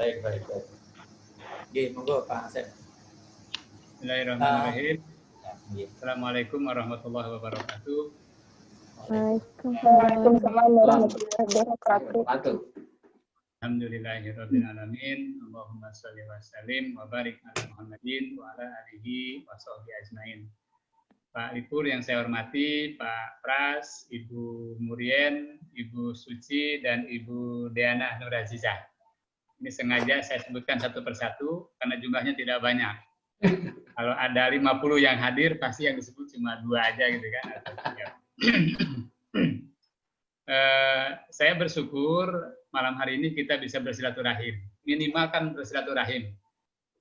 Baik, baik, baik. Oke, monggo Pak Asep. Bismillahirrahmanirrahim. Ya, Assalamualaikum warahmatullahi wabarakatuh. Waalaikumsalam warahmatullahi wabarakatuh. Alhamdulillahirabbil alamin. Allahumma shalli wa sallim wa barik ala Muhammadin wa ala alihi wa sahbihi ajmain. Pak Lipur yang saya hormati, Pak Pras, Ibu Murien, Ibu Suci, dan Ibu Deana Nurazizah. Ini sengaja saya sebutkan satu persatu karena jumlahnya tidak banyak. Kalau ada 50 yang hadir, pasti yang disebut cuma 2 aja gitu kan. Saya bersyukur malam hari ini kita bisa bersilaturahim. Minimal kan bersilaturahim.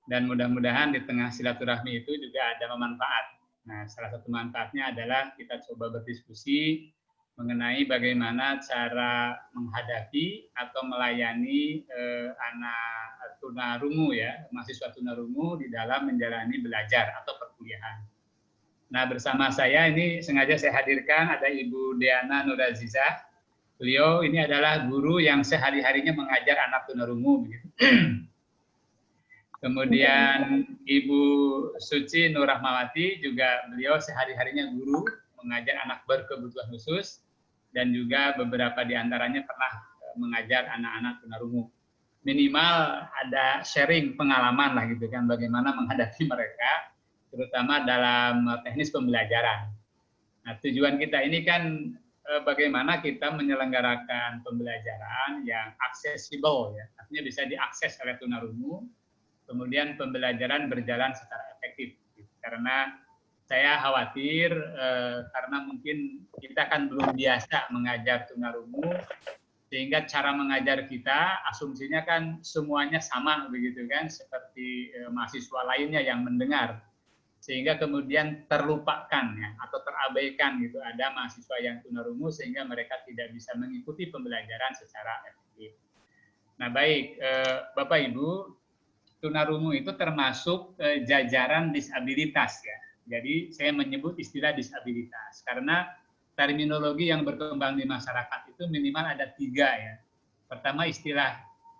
Dan mudah-mudahan di tengah silaturahmi itu juga ada manfaat. Nah, salah satu manfaatnya adalah kita coba berdiskusi mengenai bagaimana cara menghadapi atau melayani anak tunarungu ya, mahasiswa tunarungu di dalam menjalani belajar atau perkuliahan. Nah, bersama saya ini sengaja saya hadirkan ada Ibu Deana Nurazizah. Beliau ini adalah guru yang sehari-harinya mengajar anak tunarungu begitu. Kemudian Ibu Suci Nur Rahmawati juga beliau sehari-harinya guru mengajar anak berkebutuhan khusus dan juga beberapa di antaranya pernah mengajar anak-anak tunarungu. Minimal ada sharing pengalaman lah gitu kan bagaimana menghadapi mereka terutama dalam teknis pembelajaran. Nah, tujuan kita ini kan bagaimana kita menyelenggarakan pembelajaran yang aksesibel ya, artinya bisa diakses oleh tunarungu. Kemudian pembelajaran berjalan secara efektif. Karena saya khawatir karena mungkin kita kan belum biasa mengajar tunarungu, sehingga cara mengajar kita asumsinya kan semuanya sama begitu kan, seperti mahasiswa lainnya yang mendengar, sehingga kemudian terlupakan ya atau terabaikan gitu ada mahasiswa yang tunarungu sehingga mereka tidak bisa mengikuti pembelajaran secara efektif. Nah baik Bapak Ibu, tunarungu itu termasuk jajaran disabilitas ya. Jadi saya menyebut istilah disabilitas karena terminologi yang berkembang di masyarakat itu minimal ada 3 ya. Pertama istilah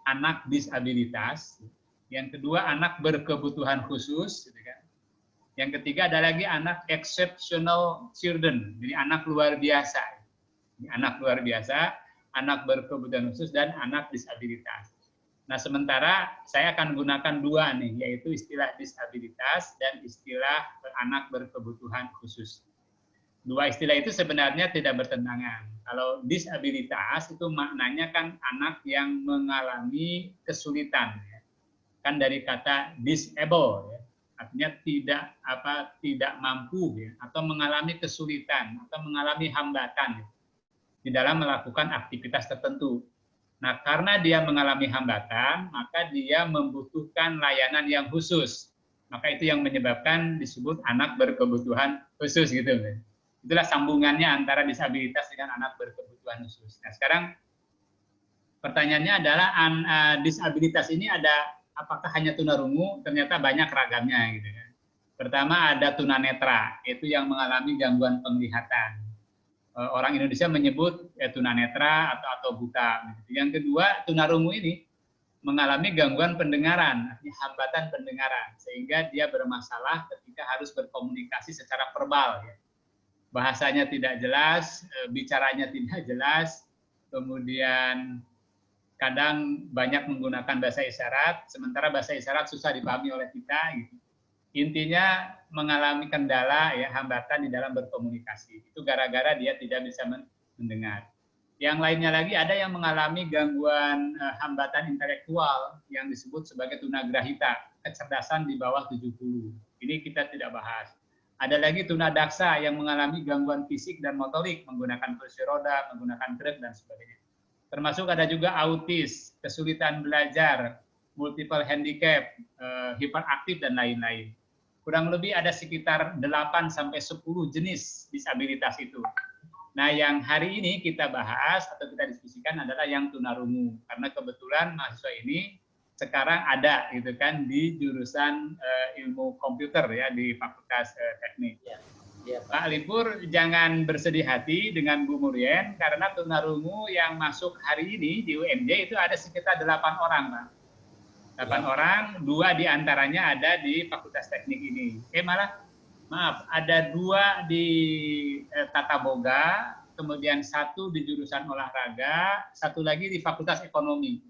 anak disabilitas, yang kedua anak berkebutuhan khusus, gitu kan. Yang ketiga ada lagi anak exceptional children, jadi anak luar biasa. Anak luar biasa, anak berkebutuhan khusus dan anak disabilitas. Nah, sementara saya akan gunakan 2 nih, yaitu istilah disabilitas dan istilah anak berkebutuhan khusus. 2 istilah itu sebenarnya tidak bertentangan. Kalau disabilitas itu maknanya kan anak yang mengalami kesulitan, ya. Kan dari kata disable, ya. Artinya tidak mampu, ya, atau mengalami kesulitan atau mengalami hambatan, ya, di dalam melakukan aktivitas tertentu. Nah, karena dia mengalami hambatan, maka dia membutuhkan layanan yang khusus. Maka itu yang menyebabkan disebut anak berkebutuhan khusus gitu. Itulah sambungannya antara disabilitas dengan anak berkebutuhan khusus. Nah, sekarang pertanyaannya adalah disabilitas ini ada apakah hanya tunarungu? Ternyata banyak ragamnya gitu kan. Pertama ada tunanetra, itu yang mengalami gangguan penglihatan. Orang Indonesia menyebut tunanetra atau buta. Yang kedua, tunarungu ini mengalami gangguan pendengaran, artinya hambatan pendengaran, sehingga dia bermasalah ketika harus berkomunikasi secara verbal. Ya. Bahasanya tidak jelas, bicaranya tidak jelas, kemudian kadang banyak menggunakan bahasa isyarat, sementara bahasa isyarat susah dipahami oleh kita. Gitu. Intinya mengalami kendala ya hambatan di dalam berkomunikasi. Itu gara-gara dia tidak bisa mendengar. Yang lainnya lagi ada yang mengalami gangguan hambatan intelektual yang disebut sebagai tunagrahita, kecerdasan di bawah 70. Ini kita tidak bahas. Ada lagi tunadaksa yang mengalami gangguan fisik dan motorik menggunakan kursi roda, menggunakan truk dan sebagainya. Termasuk ada juga autis, kesulitan belajar, multiple handicap, hiperaktif dan lain-lain. Kurang lebih ada sekitar 8-10 jenis disabilitas itu. Nah, yang hari ini kita bahas atau kita diskusikan adalah yang tunarungu. Karena kebetulan mahasiswa ini sekarang ada gitu kan di jurusan ilmu komputer ya di Fakultas Teknik. Ya, Pak Lipur jangan bersedih hati dengan Bu Murien karena tunarungu yang masuk hari ini di UNJ itu ada sekitar 8 orang, Pak. 8 orang, 2 diantaranya ada di Fakultas Teknik ini. Maaf, ada 2 di Tata Boga, kemudian 1 di jurusan olahraga, 1 lagi di Fakultas Ekonomi.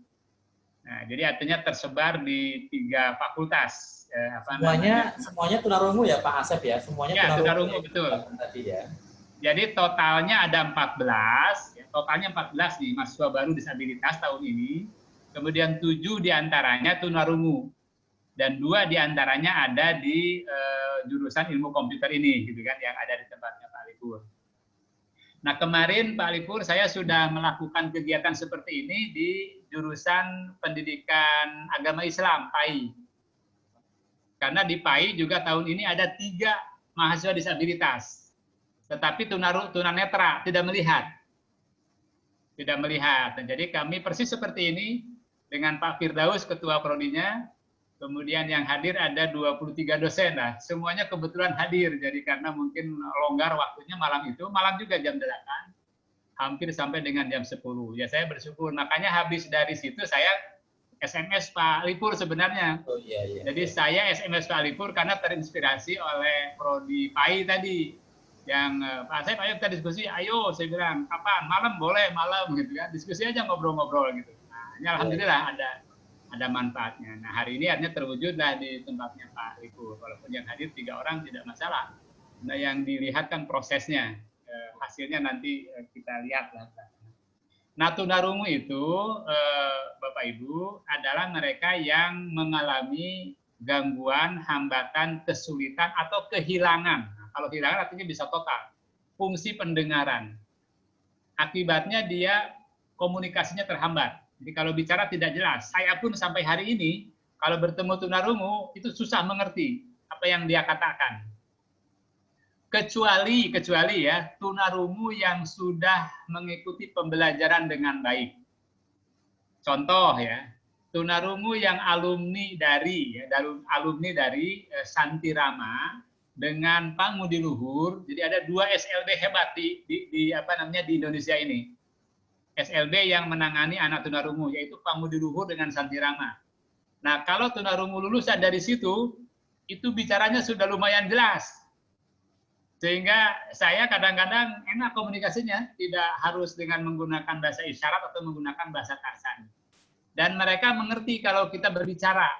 Nah, jadi artinya tersebar di 3 fakultas. Semuanya tunarungu ya Pak Asep ya? Semuanya ya, tunarungu ya, betul. Tadi ya. Jadi totalnya ada 14, ya, totalnya 14 nih mahasiswa baru disabilitas tahun ini. Kemudian 7 diantaranya tunarungu dan 2 diantaranya ada di jurusan ilmu komputer ini, gitu kan, yang ada di tempatnya Pak Lipur. Nah kemarin Pak Lipur saya sudah melakukan kegiatan seperti ini di jurusan Pendidikan Agama Islam (PAI). Karena di PAI juga tahun ini ada 3 mahasiswa disabilitas, tetapi tunanetra, tidak melihat. Tidak melihat. Dan jadi kami persis seperti ini dengan Pak Firdaus ketua prodinya, kemudian yang hadir ada 23 dosen lah. Semuanya kebetulan hadir. Jadi karena mungkin longgar waktunya malam itu, malam juga jam 8, hampir sampai dengan jam 10. Ya saya bersyukur. Makanya habis dari situ saya SMS Pak Lipur sebenarnya. Oh, iya. Jadi saya SMS Pak Lipur karena terinspirasi oleh prodi PAI tadi. Yang Pak Asep, ayo kita diskusi, ayo saya bilang, kapan? Malam boleh, malam gitu kan. Diskusi aja ngobrol-ngobrol gitu. Ini alhamdulillah ada manfaatnya. Nah hari ini artinya terwujudlah di tempatnya Pak Lipur. Walaupun yang hadir 3 orang tidak masalah. Nah yang dilihat kan prosesnya, hasilnya nanti kita lihat lah. Nah tunarungu itu Bapak Ibu adalah mereka yang mengalami gangguan, hambatan, kesulitan atau kehilangan. Nah, kalau hilangan artinya bisa total fungsi pendengaran. Akibatnya dia komunikasinya terhambat. Jadi kalau bicara tidak jelas, saya pun sampai hari ini kalau bertemu tunarungu itu susah mengerti apa yang dia katakan. Kecuali ya tunarungu yang sudah mengikuti pembelajaran dengan baik. Contoh ya, tunarungu yang alumni dari Santirama dengan Pangudi Luhur. Jadi ada 2 SLB hebat di Indonesia ini. SLB yang menangani anak tunarungu, yaitu Pangudi Luhur dengan Santirama. Nah, kalau tunarungu lulusan dari situ, itu bicaranya sudah lumayan jelas. Sehingga saya kadang-kadang enak komunikasinya, tidak harus dengan menggunakan bahasa isyarat atau menggunakan bahasa tarsan. Dan mereka mengerti kalau kita berbicara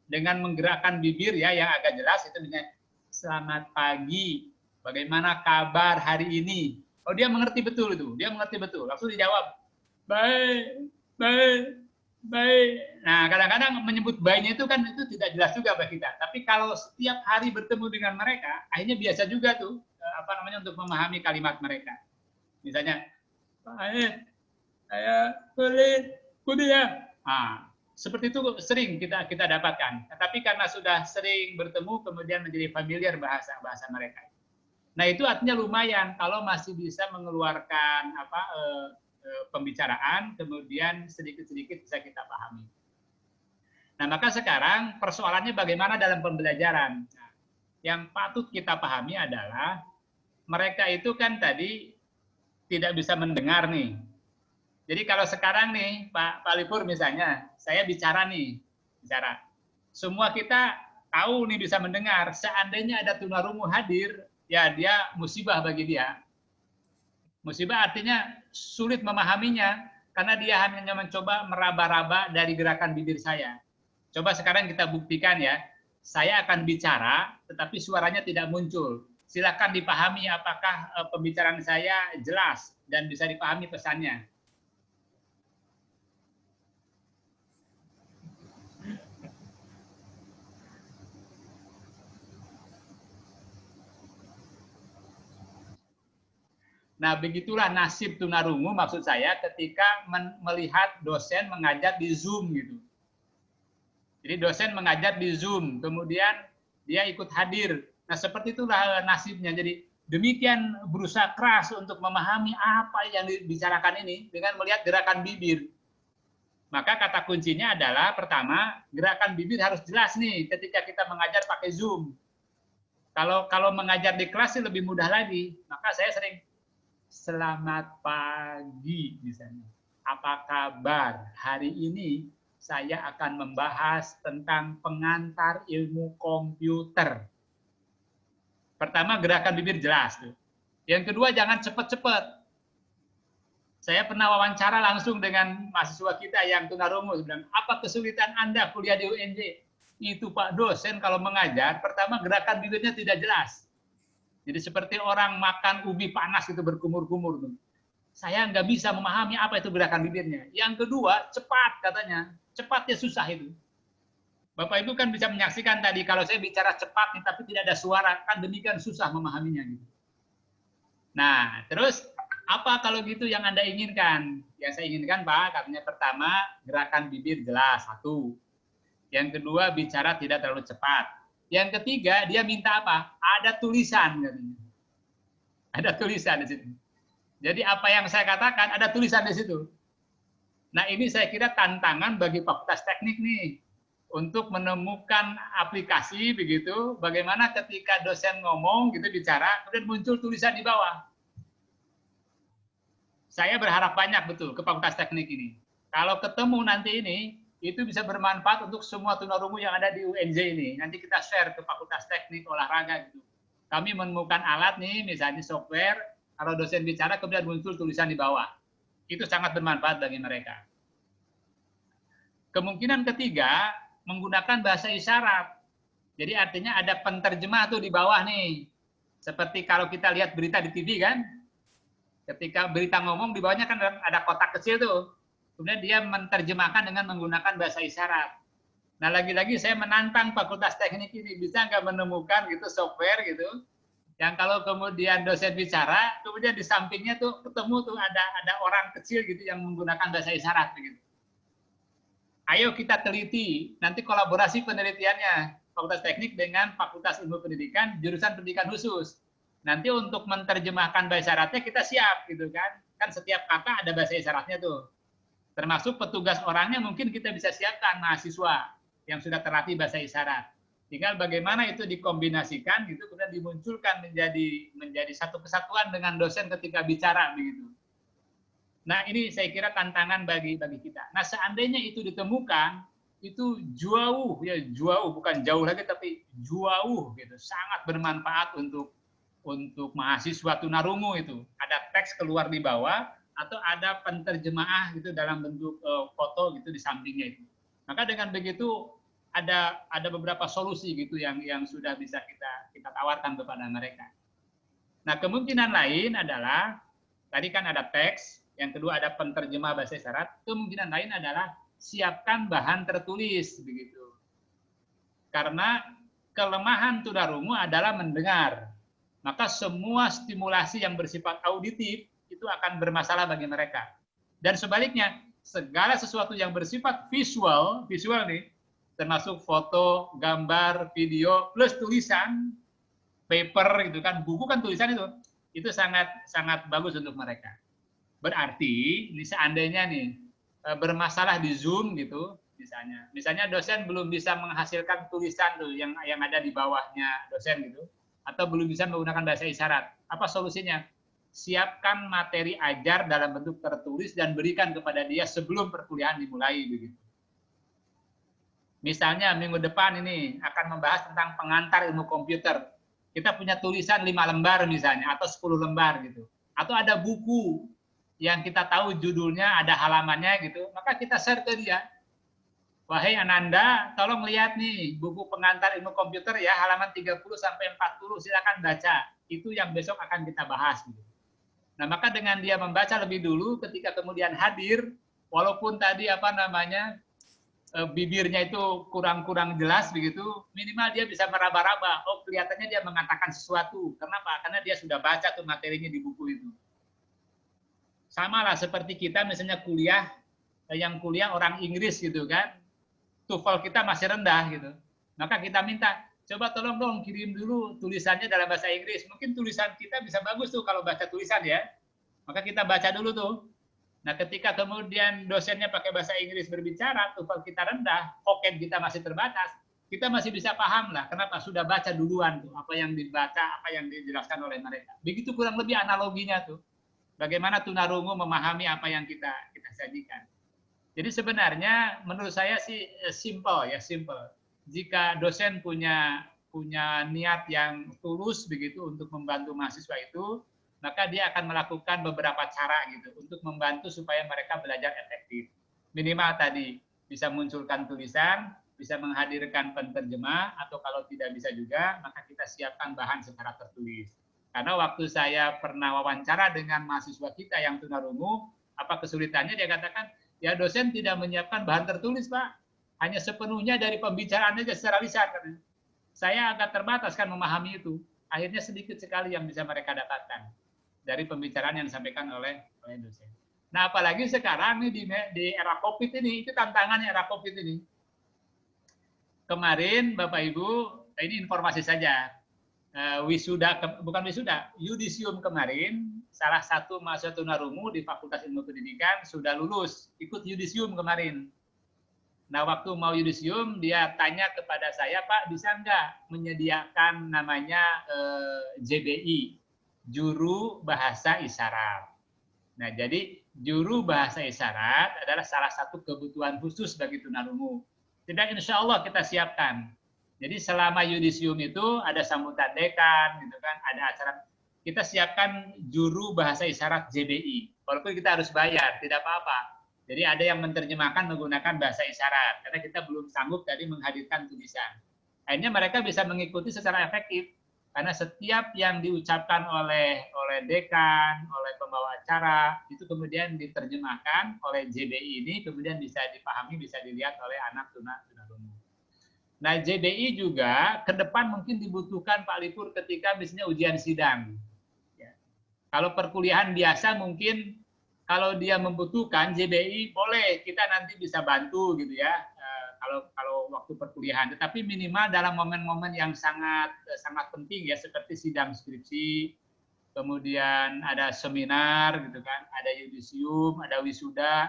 dengan menggerakkan bibir ya yang agak jelas, itu dengan selamat pagi, bagaimana kabar hari ini. Oh dia mengerti betul itu, dia mengerti betul. Langsung dijawab, baik. Nah kadang-kadang menyebut baiknya itu kan itu tidak jelas juga bagi kita. Tapi kalau setiap hari bertemu dengan mereka, akhirnya biasa juga tuh untuk memahami kalimat mereka. Misalnya, baik, saya kuliah. Nah, seperti itu sering kita dapatkan. Tapi karena sudah sering bertemu, kemudian menjadi familiar bahasa mereka. Nah itu artinya lumayan kalau masih bisa mengeluarkan pembicaraan, kemudian sedikit-sedikit bisa kita pahami. Nah maka sekarang persoalannya bagaimana dalam pembelajaran. Nah, yang patut kita pahami adalah mereka itu kan tadi tidak bisa mendengar nih. Jadi kalau sekarang nih Pak Lipur misalnya, saya bicara. Semua kita tahu nih bisa mendengar. Seandainya ada tunarungu hadir, ya dia musibah bagi dia. Musibah artinya sulit memahaminya karena dia hanya mencoba meraba-raba dari gerakan bibir saya. Coba sekarang kita buktikan ya. Saya akan bicara tetapi suaranya tidak muncul. Silakan dipahami apakah pembicaraan saya jelas dan bisa dipahami pesannya. Nah, begitulah nasib tunarungu maksud saya ketika melihat dosen mengajar di Zoom gitu. Jadi dosen mengajar di Zoom, kemudian dia ikut hadir. Nah, seperti itulah nasibnya. Jadi demikian berusaha keras untuk memahami apa yang dibicarakan ini dengan melihat gerakan bibir. Maka kata kuncinya adalah pertama, gerakan bibir harus jelas nih ketika kita mengajar pakai Zoom. Kalau mengajar di kelas sih lebih mudah lagi. Maka saya sering selamat pagi misalnya. Apa kabar hari ini? saya akan membahas tentang pengantar ilmu komputer. Pertama, gerakan bibir jelas tuh. Yang kedua, jangan cepat-cepat. Saya pernah wawancara langsung dengan mahasiswa kita yang tunarungu, bilang, apa kesulitan Anda kuliah di UNJ? Itu Pak dosen kalau mengajar, pertama gerakan bibirnya tidak jelas. Jadi seperti orang makan ubi panas itu berkumur-kumur. Saya nggak bisa memahami apa itu gerakan bibirnya. Yang kedua, cepat katanya. Cepatnya susah itu. Bapak Ibu kan bisa menyaksikan tadi, kalau saya bicara cepat nih, tapi tidak ada suara, kan demikian susah memahaminya. Gitu. Nah, terus apa kalau gitu yang Anda inginkan? Yang saya inginkan Pak, katanya pertama, gerakan bibir jelas, satu. Yang kedua, bicara tidak terlalu cepat. Yang ketiga, dia minta apa? Ada tulisan. Katanya. Ada tulisan di situ. Jadi apa yang saya katakan, ada tulisan di situ. Nah, ini saya kira tantangan bagi Fakultas Teknik nih. Untuk menemukan aplikasi begitu, bagaimana ketika dosen ngomong gitu bicara, kemudian muncul tulisan di bawah. Saya berharap banyak betul ke Fakultas Teknik ini. Kalau ketemu nanti ini, itu bisa bermanfaat untuk semua tunarungu yang ada di UNJ ini. Nanti kita share ke Fakultas Teknik Olahraga gitu. Kami menemukan alat nih, misalnya software, kalau dosen bicara kemudian muncul tulisan di bawah. Itu sangat bermanfaat bagi mereka. Kemungkinan ketiga, menggunakan bahasa isyarat. Jadi artinya ada penterjemah tuh di bawah nih. Seperti kalau kita lihat berita di TV kan, ketika berita ngomong di bawahnya kan ada kotak kecil tuh. Kemudian dia menerjemahkan dengan menggunakan bahasa isyarat. Nah lagi-lagi saya menantang Fakultas Teknik ini, bisa nggak menemukan gitu software gitu, yang kalau kemudian dosen bicara, kemudian di sampingnya tuh ketemu tuh ada orang kecil gitu yang menggunakan bahasa isyarat begitu. Ayo kita teliti, nanti kolaborasi penelitiannya Fakultas Teknik dengan Fakultas Ilmu Pendidikan, jurusan pendidikan khusus. Nanti untuk menerjemahkan bahasa isyaratnya kita siap gitu kan. Kan setiap kata ada bahasa isyaratnya tuh. Termasuk petugas orangnya mungkin kita bisa siapkan mahasiswa yang sudah terlatih bahasa isyarat. Tinggal bagaimana itu dikombinasikan gitu kemudian dimunculkan menjadi satu kesatuan dengan dosen ketika bicara begitu. Nah, ini saya kira tantangan bagi kita. Nah, seandainya itu ditemukan, itu jauh bukan jauh lagi tapi jauh gitu, sangat bermanfaat untuk mahasiswa tunarungu itu. Ada teks keluar di bawah atau ada penterjemaah gitu dalam bentuk foto gitu di sampingnya itu. Maka dengan begitu ada beberapa solusi gitu yang sudah bisa kita tawarkan kepada mereka. Nah, kemungkinan lain adalah tadi kan ada teks, yang kedua ada penterjemah bahasa isyarat, kemungkinan lain adalah siapkan bahan tertulis begitu. Karena kelemahan tunarungu adalah mendengar. Maka semua stimulasi yang bersifat auditif itu akan bermasalah bagi mereka. Dan sebaliknya, segala sesuatu yang bersifat visual nih, termasuk foto, gambar, video, plus tulisan, paper gitu kan, buku kan tulisan itu sangat bagus untuk mereka. Berarti ini seandainya nih bermasalah di Zoom gitu, misalnya dosen belum bisa menghasilkan tulisan tuh yang ada di bawahnya dosen gitu, atau belum bisa menggunakan bahasa isyarat, apa solusinya? Siapkan materi ajar dalam bentuk tertulis dan berikan kepada dia sebelum perkuliahan dimulai begitu. Misalnya minggu depan ini akan membahas tentang pengantar ilmu komputer. Kita punya tulisan 5 lembar misalnya, atau 10 lembar gitu. Atau ada buku yang kita tahu judulnya, ada halamannya gitu, maka kita share ke dia. Wahai Ananda, tolong lihat nih buku pengantar ilmu komputer ya, halaman 30 sampai 40, silakan baca. Itu yang besok akan kita bahas gitu. Nah, maka dengan dia membaca lebih dulu, ketika kemudian hadir, walaupun tadi bibirnya itu kurang jelas begitu, minimal dia bisa meraba-raba. Oh, kelihatannya dia mengatakan sesuatu. Kenapa? Karena dia sudah baca tuh materinya di buku itu. Sama lah seperti kita misalnya kuliah orang Inggris gitu kan, TOEFL kita masih rendah gitu. Maka kita minta, coba tolong dong kirim dulu tulisannya dalam bahasa Inggris. Mungkin tulisan kita bisa bagus tuh kalau baca tulisan ya. Maka kita baca dulu tuh. Nah, ketika kemudian dosennya pakai bahasa Inggris berbicara, TOEFL kita rendah, vocab kita masih terbatas, kita masih bisa paham lah. Kenapa? Sudah baca duluan tuh apa yang dibaca, apa yang dijelaskan oleh mereka. Begitu kurang lebih analoginya tuh. Bagaimana tunarungu memahami apa yang kita sajikan. Jadi sebenarnya menurut saya sih simple ya, simple. Jika dosen punya niat yang tulus begitu untuk membantu mahasiswa itu, maka dia akan melakukan beberapa cara gitu untuk membantu supaya mereka belajar efektif. Minimal tadi bisa munculkan tulisan, bisa menghadirkan penterjemah, atau kalau tidak bisa juga, maka kita siapkan bahan secara tertulis. Karena waktu saya pernah wawancara dengan mahasiswa kita yang tunarungu, apa kesulitannya, dia katakan, ya dosen tidak menyiapkan bahan tertulis, Pak. Hanya sepenuhnya dari pembicaraan saja secara lisan. Saya agak terbatas kan memahami itu. Akhirnya sedikit sekali yang bisa mereka dapatkan dari pembicaraan yang disampaikan oleh dosen. Nah, apalagi sekarang nih di era COVID ini, itu tantangannya era COVID ini. Kemarin, Bapak Ibu, ini informasi saja. Bukan wisuda, yudisium kemarin, salah satu mahasiswa tunarungu di Fakultas Ilmu Pendidikan sudah lulus, ikut yudisium kemarin. Nah, waktu mau yudisium, dia tanya kepada saya, Pak, bisa nggak menyediakan namanya JBI, Juru Bahasa Isyarat. Nah, jadi juru bahasa isyarat adalah salah satu kebutuhan khusus bagi tunarungu. Tidak, insya Allah kita siapkan. Jadi selama yudisium itu ada sambutan dekan, gitu kan, ada acara. Kita siapkan juru bahasa isyarat JBI. Walaupun kita harus bayar, tidak apa-apa. Jadi ada yang menerjemahkan menggunakan bahasa isyarat, karena kita belum sanggup tadi menghadirkan tulisan. Akhirnya mereka bisa mengikuti secara efektif. Karena setiap yang diucapkan oleh dekan, oleh pembawa acara, itu kemudian diterjemahkan oleh JBI ini, kemudian bisa dipahami, bisa dilihat oleh anak tunarungu. Nah, JBI juga ke depan mungkin dibutuhkan Pak Lipur ketika misalnya ujian sidang. Ya. Kalau perkuliahan biasa mungkin kalau dia membutuhkan JBI, boleh kita nanti bisa bantu gitu ya. Kalau waktu perkuliahan, tetapi minimal dalam momen-momen yang sangat penting ya, seperti sidang skripsi, kemudian ada seminar gitu kan, ada yudisium, ada wisuda,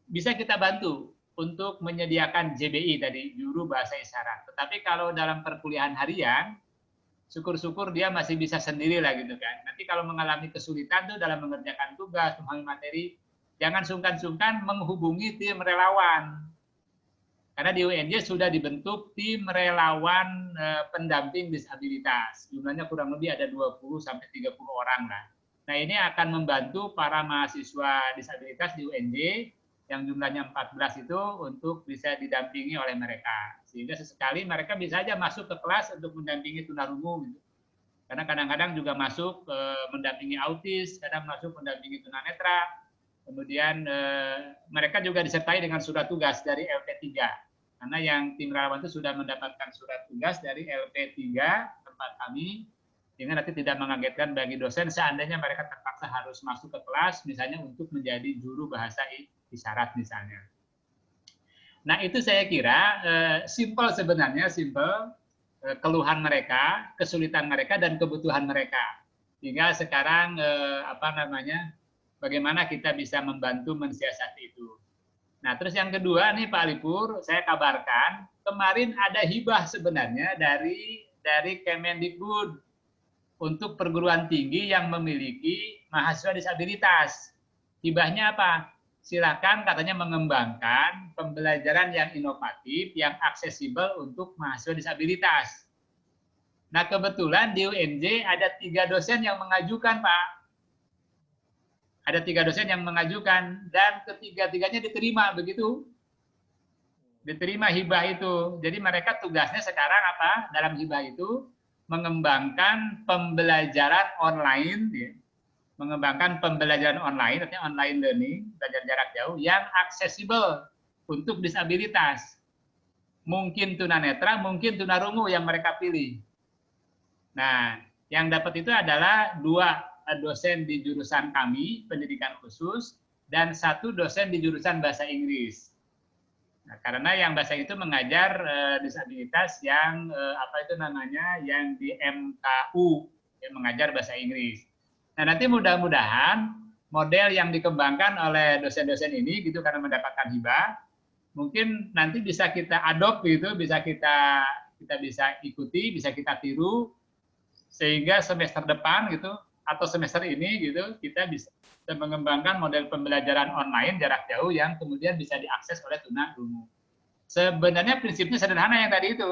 bisa kita bantu untuk menyediakan JBI tadi, juru bahasa isyarat. Tetapi kalau dalam perkuliahan harian, syukur-syukur dia masih bisa sendiri lah gitu kan. Nanti kalau mengalami kesulitan tuh dalam mengerjakan tugas, memahami materi, jangan sungkan-sungkan menghubungi tim relawan. Karena di UNJ sudah dibentuk tim relawan pendamping disabilitas. Jumlahnya kurang lebih ada 20-30 orang lah. Nah, ini akan membantu para mahasiswa disabilitas di UNJ yang jumlahnya 14 itu untuk bisa didampingi oleh mereka. Sehingga sesekali mereka bisa aja masuk ke kelas untuk mendampingi tunarungu. Gitu. Karena kadang-kadang juga masuk mendampingi autis, kadang masuk mendampingi tunanetra. Kemudian mereka juga disertai dengan surat tugas dari LP3. Karena yang tim relawan itu sudah mendapatkan surat tugas dari LP3 tempat kami, sehingga nanti tidak mengagetkan bagi dosen seandainya mereka terpaksa harus masuk ke kelas, misalnya untuk menjadi juru bahasa isyarat misalnya. Nah, itu saya kira simpel sebenarnya, simpel keluhan mereka, kesulitan mereka, dan kebutuhan mereka. Sehingga sekarang bagaimana kita bisa membantu mensiasati itu. Nah, terus yang kedua nih Pak Lipur, saya kabarkan kemarin ada hibah sebenarnya dari Kemendikbud untuk perguruan tinggi yang memiliki mahasiswa disabilitas. Hibahnya apa? Silakan katanya mengembangkan pembelajaran yang inovatif, yang aksesibel untuk mahasiswa disabilitas. Nah, kebetulan di UNJ ada 3 dosen yang mengajukan, Pak. Ada 3 dosen yang mengajukan dan ketiga-tiganya diterima begitu. Diterima hibah itu. Jadi mereka tugasnya sekarang apa? Dalam hibah itu mengembangkan pembelajaran online, ya. Mengembangkan pembelajaran online, artinya online learning, belajar jarak jauh yang aksesibel untuk disabilitas. Mungkin tunanetra, mungkin tunarungu yang mereka pilih. Nah, yang dapat itu adalah 2 dosen di jurusan kami, pendidikan khusus, dan 1 dosen di jurusan bahasa Inggris. Nah, karena yang bahasa itu mengajar disabilitas yang yang di MKU, yang mengajar bahasa Inggris. Nah, nanti mudah-mudahan model yang dikembangkan oleh dosen-dosen ini gitu karena mendapatkan hibah, mungkin nanti bisa kita adopt gitu, bisa kita bisa ikuti, bisa kita tiru, sehingga semester depan gitu atau semester ini gitu kita bisa dan mengembangkan model pembelajaran online jarak jauh yang kemudian bisa diakses oleh tunarungu. Sebenarnya prinsipnya sederhana yang tadi itu.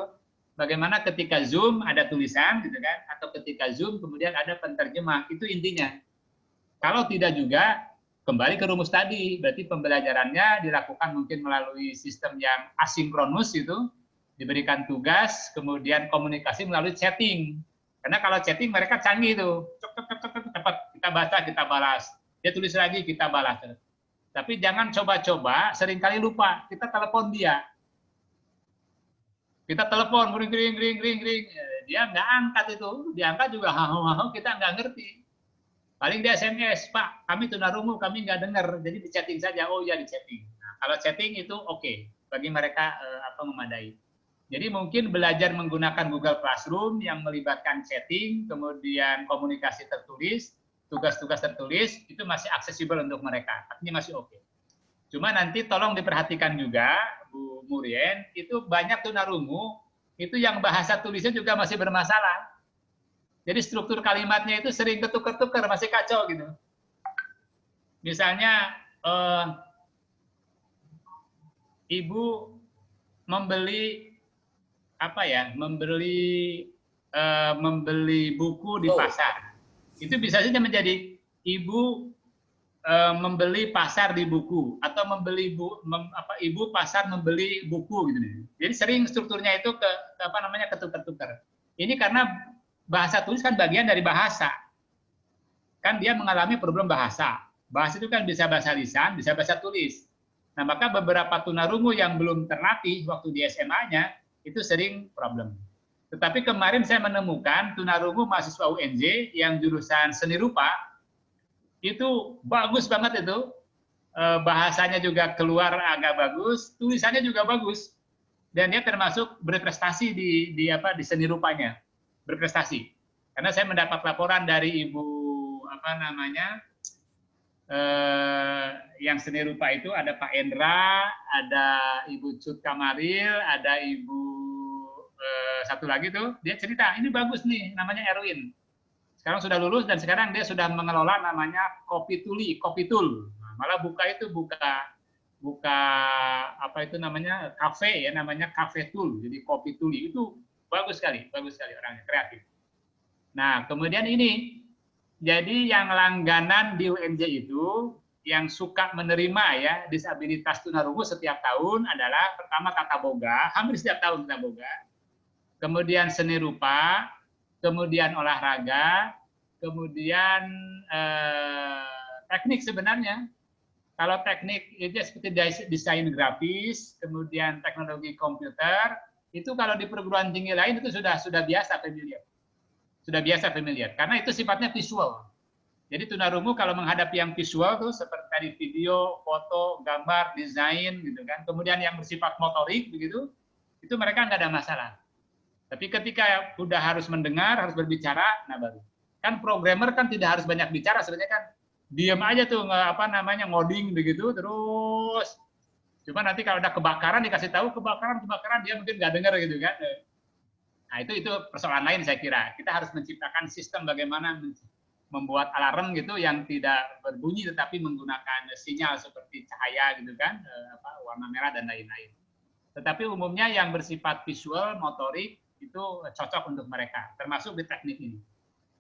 Bagaimana ketika Zoom ada tulisan gitu kan, atau ketika Zoom kemudian ada penterjemah, itu intinya. Kalau tidak juga kembali ke rumus tadi, berarti pembelajarannya dilakukan mungkin melalui sistem yang asinkronus itu, diberikan tugas, kemudian komunikasi melalui chatting. Karena kalau chatting mereka canggih itu, cepat kita baca, kita balas. Dia tulis lagi, kita balas. Tapi jangan coba-coba, seringkali lupa, kita telepon dia. Kita telepon, ring, dia nggak angkat itu, diangkat juga hahu-hahu, kita nggak ngerti. Paling dia SMS, Pak, kami tunarungu, kami nggak dengar, jadi di chatting saja. Oh ya di chatting. Nah, kalau chatting itu oke, bagi mereka memadai. Jadi mungkin belajar menggunakan Google Classroom yang melibatkan chatting, kemudian komunikasi tertulis, tugas-tugas tertulis, itu masih aksesibel untuk mereka, artinya masih oke. Cuma nanti tolong diperhatikan juga, Bu Murien, itu banyak tunarungu, itu yang bahasa tulisnya juga masih bermasalah. Jadi struktur kalimatnya itu sering ketukar-tukar, masih kacau gitu. Misalnya, Ibu membeli membeli buku di pasar. Itu bisa saja menjadi Ibu membeli pasar di buku atau membeli ibu pasar membeli buku gitu. Jadi sering strukturnya itu ketukar-tukar. Ini karena bahasa tulis kan bagian dari bahasa. Kan dia mengalami problem bahasa. Bahasa itu kan bisa bahasa lisan, bisa bahasa tulis. Nah, maka beberapa tunarungu yang belum terlatih waktu di SMA-nya itu sering problem. Tetapi kemarin saya menemukan tunarungu mahasiswa UNJ yang jurusan seni rupa itu bagus banget itu, bahasanya juga keluar agak bagus, tulisannya juga bagus, dan dia termasuk berprestasi di seni rupanya, berprestasi. Karena saya mendapat laporan dari Ibu yang seni rupa itu ada Pak Endra, ada Ibu Cut Kamaril, ada Ibu satu lagi tuh, dia cerita ini bagus nih, namanya Erwin. Sekarang sudah lulus dan sekarang dia sudah mengelola namanya Kopi Tool. Malah buka kafe ya, namanya Cafe Tool. Jadi Kopi Tuli itu bagus sekali orangnya, kreatif. Nah, kemudian ini jadi yang langganan di UNJ itu yang suka menerima ya disabilitas tunarungu setiap tahun adalah pertama tata boga, hampir setiap tahun tata boga. Kemudian seni rupa, kemudian olahraga, kemudian teknik sebenarnya. Kalau teknik itu seperti desain grafis, kemudian teknologi komputer, itu kalau di perguruan tinggi lain itu sudah biasa familiar. Sudah biasa familiar, karena itu sifatnya visual. Jadi tunarungu kalau menghadapi yang visual tuh seperti tadi video, foto, gambar, desain gitu kan. Kemudian yang bersifat motorik begitu, itu mereka nggak ada masalah. Tapi ketika udah harus mendengar, harus berbicara, nah baru. Kan programmer kan tidak harus banyak bicara, sebenarnya kan diam aja tuh ngoding begitu terus. Cuma nanti kalau ada kebakaran dikasih tahu kebakaran dia mungkin nggak dengar gitu kan. Nah itu persoalan lain saya kira. Kita harus menciptakan sistem bagaimana membuat alarm gitu yang tidak berbunyi tetapi menggunakan sinyal seperti cahaya gitu kan, warna merah dan lain-lain. Tetapi umumnya yang bersifat visual, motorik itu cocok untuk mereka, termasuk di teknik ini.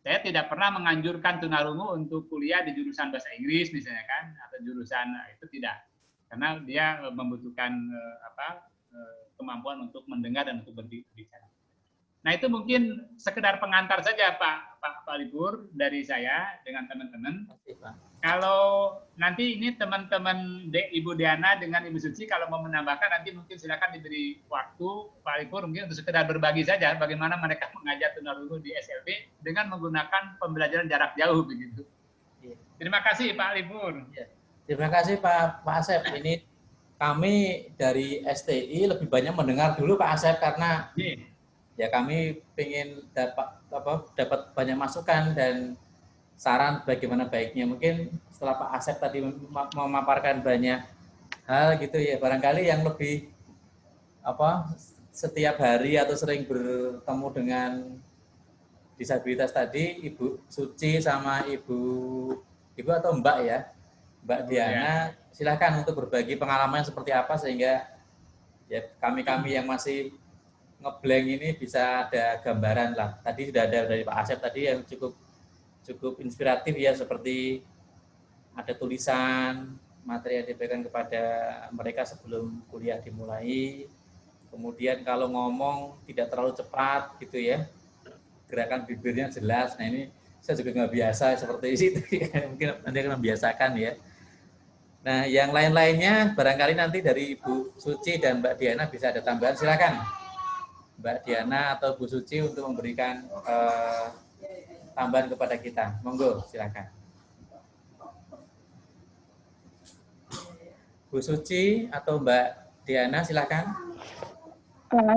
Saya tidak pernah menganjurkan tunarungu untuk kuliah di jurusan bahasa Inggris misalnya kan, atau jurusan itu tidak, karena dia membutuhkan kemampuan untuk mendengar dan untuk berbicara. Nah itu mungkin sekedar pengantar saja Pak Libur dari saya dengan teman-teman. Kalau nanti ini teman-teman Ibu Diana dengan Ibu Suci kalau mau menambahkan nanti mungkin silakan diberi waktu Pak Libur mungkin untuk sekedar berbagi saja bagaimana mereka mengajar tunarungu di SLB dengan menggunakan pembelajaran jarak jauh begitu. Terima kasih Pak Libur. Terima kasih Pak Asep. Ini kami dari STI lebih banyak mendengar dulu Pak Asep karena ya kami ingin dapat banyak masukan dan saran bagaimana baiknya. Mungkin setelah Pak Asep tadi memaparkan banyak hal gitu ya, barangkali yang lebih setiap hari atau sering bertemu dengan disabilitas tadi, Ibu Suci sama Ibu Ibu atau Mbak ya. Mbak Diana, silakan untuk berbagi pengalaman seperti apa sehingga ya kami-kami yang masih ngeblank ini bisa ada gambaran lah. Tadi sudah ada dari Pak Asep tadi yang cukup inspiratif ya, seperti ada tulisan materi yang diberikan kepada mereka sebelum kuliah dimulai. Kemudian kalau ngomong tidak terlalu cepat gitu ya, gerakan bibirnya jelas. Nah ini saya juga nggak biasa seperti itu, mungkin nanti akan membiasakan ya. Nah yang lain-lainnya barangkali nanti dari Ibu Suci dan Mbak Diana bisa ada tambahan, silakan Mbak Diana atau Bu Suci untuk memberikan tambahan kepada kita. Monggo, silakan. Bu Suci atau Mbak Diana, silakan.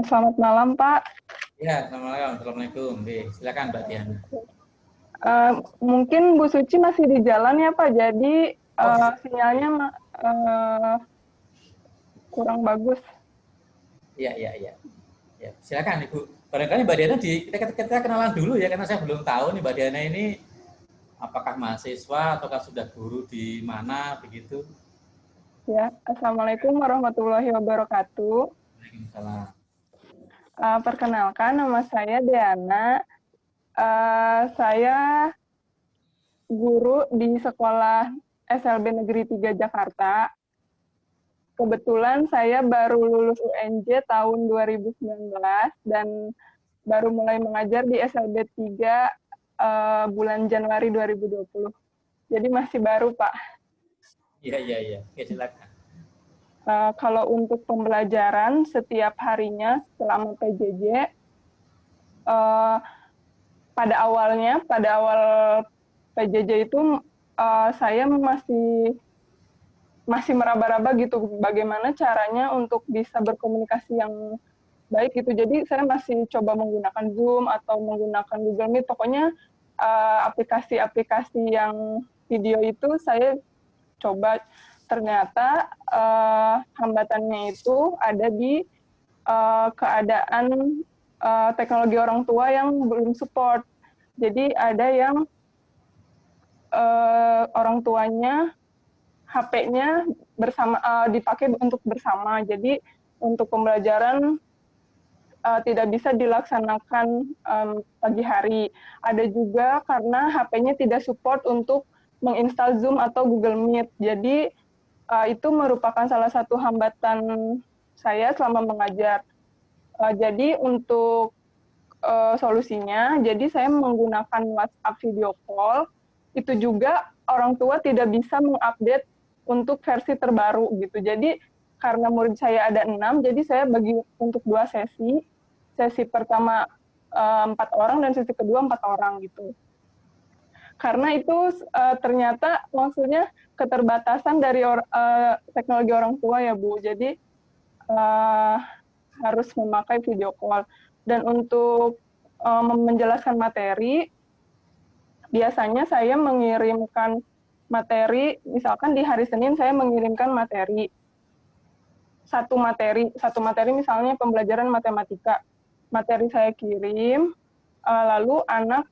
Selamat malam, Pak. Ya, selamat malam. Assalamualaikum. Silakan Mbak Diana. Mungkin Bu Suci masih di jalan ya, Pak. Jadi sinyalnya kurang bagus. Iya. Ya, silakan Ibu. Barangkali Mbak Diana kita kenalan dulu ya, karena saya belum tahu nih Mbak Diana ini apakah mahasiswa ataukah sudah guru di mana begitu. Ya, Assalamualaikum warahmatullahi wabarakatuh. Waalaikumsalam. Perkenalkan, nama saya Diana. Saya guru di Sekolah SLB Negeri 3 Jakarta. Kebetulan saya baru lulus UNJ tahun 2019 dan baru mulai mengajar di SLB 3 bulan Januari 2020. Jadi masih baru, Pak. Iya. Oke, silakan. Kalau untuk pembelajaran setiap harinya selama PJJ, pada awal PJJ itu saya masih meraba-raba gitu bagaimana caranya untuk bisa berkomunikasi yang baik gitu. Jadi saya masih coba menggunakan Zoom atau menggunakan Google Meet. Pokoknya aplikasi-aplikasi yang video itu saya coba. Ternyata hambatannya itu ada di keadaan teknologi orang tua yang belum support. Jadi ada yang orang tuanya HP-nya dipakai untuk bersama. Jadi untuk pembelajaran tidak bisa dilaksanakan pagi hari. Ada juga karena HP-nya tidak support untuk menginstal Zoom atau Google Meet. Jadi itu merupakan salah satu hambatan saya selama mengajar. Jadi untuk solusinya, jadi saya menggunakan WhatsApp video call. Itu juga orang tua tidak bisa mengupdate untuk versi terbaru gitu. Jadi karena murid saya ada 6, jadi saya bagi untuk 2 sesi. Sesi pertama 4 orang dan sesi kedua 4 orang gitu. Karena itu ternyata maksudnya keterbatasan dari teknologi orang tua ya Bu. Jadi harus memakai video call. Dan untuk menjelaskan materi, biasanya saya mengirimkan materi, misalkan di hari Senin saya mengirimkan materi. Satu materi misalnya pembelajaran matematika. Materi saya kirim, lalu anak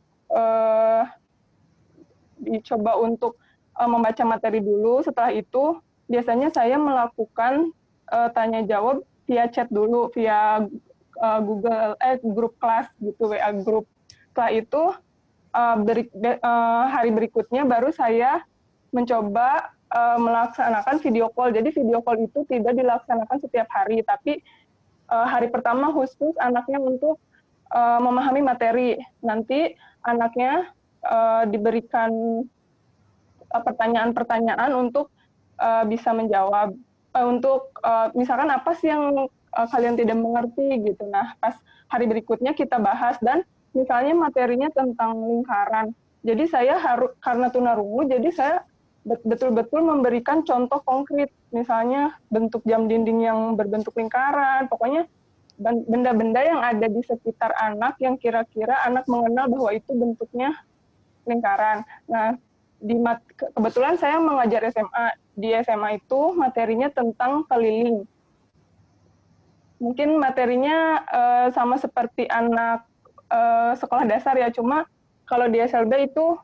dicoba untuk membaca materi dulu. Setelah itu biasanya saya melakukan tanya jawab via chat dulu, via Google grup kelas gitu, WA grup. Setelah itu hari berikutnya baru saya mencoba melaksanakan video call. Jadi video call itu tidak dilaksanakan setiap hari, tapi hari pertama khusus anaknya untuk memahami materi. Nanti anaknya diberikan pertanyaan-pertanyaan untuk bisa menjawab. Untuk misalkan apa sih yang kalian tidak mengerti gitu. Nah, pas hari berikutnya kita bahas dan misalnya materinya tentang lingkaran. Jadi saya harus, karena tunarungu, jadi saya betul-betul memberikan contoh konkret. Misalnya bentuk jam dinding yang berbentuk lingkaran, pokoknya benda-benda yang ada di sekitar anak yang kira-kira anak mengenal bahwa itu bentuknya lingkaran. Nah, kebetulan saya mengajar SMA. Di SMA itu materinya tentang keliling. Mungkin materinya sama seperti anak sekolah dasar ya, cuma kalau di SLB itu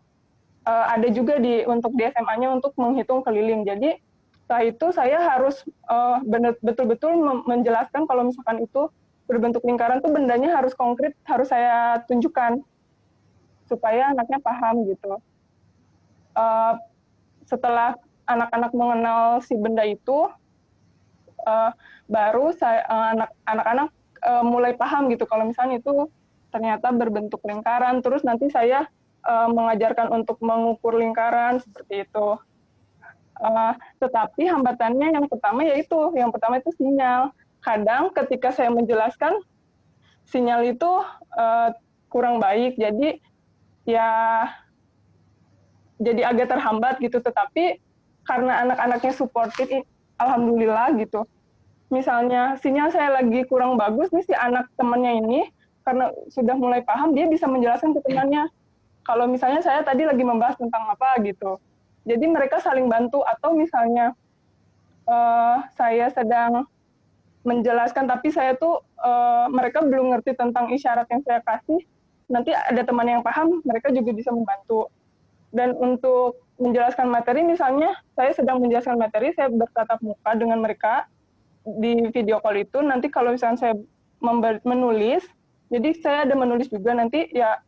ada juga untuk di SMA-nya untuk menghitung keliling. Jadi setelah itu saya harus betul-betul menjelaskan kalau misalkan itu berbentuk lingkaran tuh bendanya harus konkret, harus saya tunjukkan supaya anaknya paham gitu. Setelah anak-anak mengenal si benda itu, baru anak-anak mulai paham gitu kalau misalnya itu ternyata berbentuk lingkaran. Terus nanti saya mengajarkan untuk mengukur lingkaran seperti itu. Tetapi hambatannya yang pertama itu sinyal. Kadang ketika saya menjelaskan sinyal itu kurang baik, jadi agak terhambat gitu. Tetapi karena anak-anaknya supportive, alhamdulillah gitu. Misalnya sinyal saya lagi kurang bagus nih, si anak temannya ini karena sudah mulai paham, dia bisa menjelaskan ke temannya. Kalau misalnya saya tadi lagi membahas tentang apa gitu. Jadi mereka saling bantu, atau misalnya saya sedang menjelaskan tapi saya tuh mereka belum ngerti tentang isyarat yang saya kasih, nanti ada teman yang paham, mereka juga bisa membantu. Dan untuk menjelaskan materi, misalnya saya sedang menjelaskan materi, saya bertatap muka dengan mereka di video call itu, nanti kalau misalnya saya menulis, jadi saya ada menulis juga nanti ya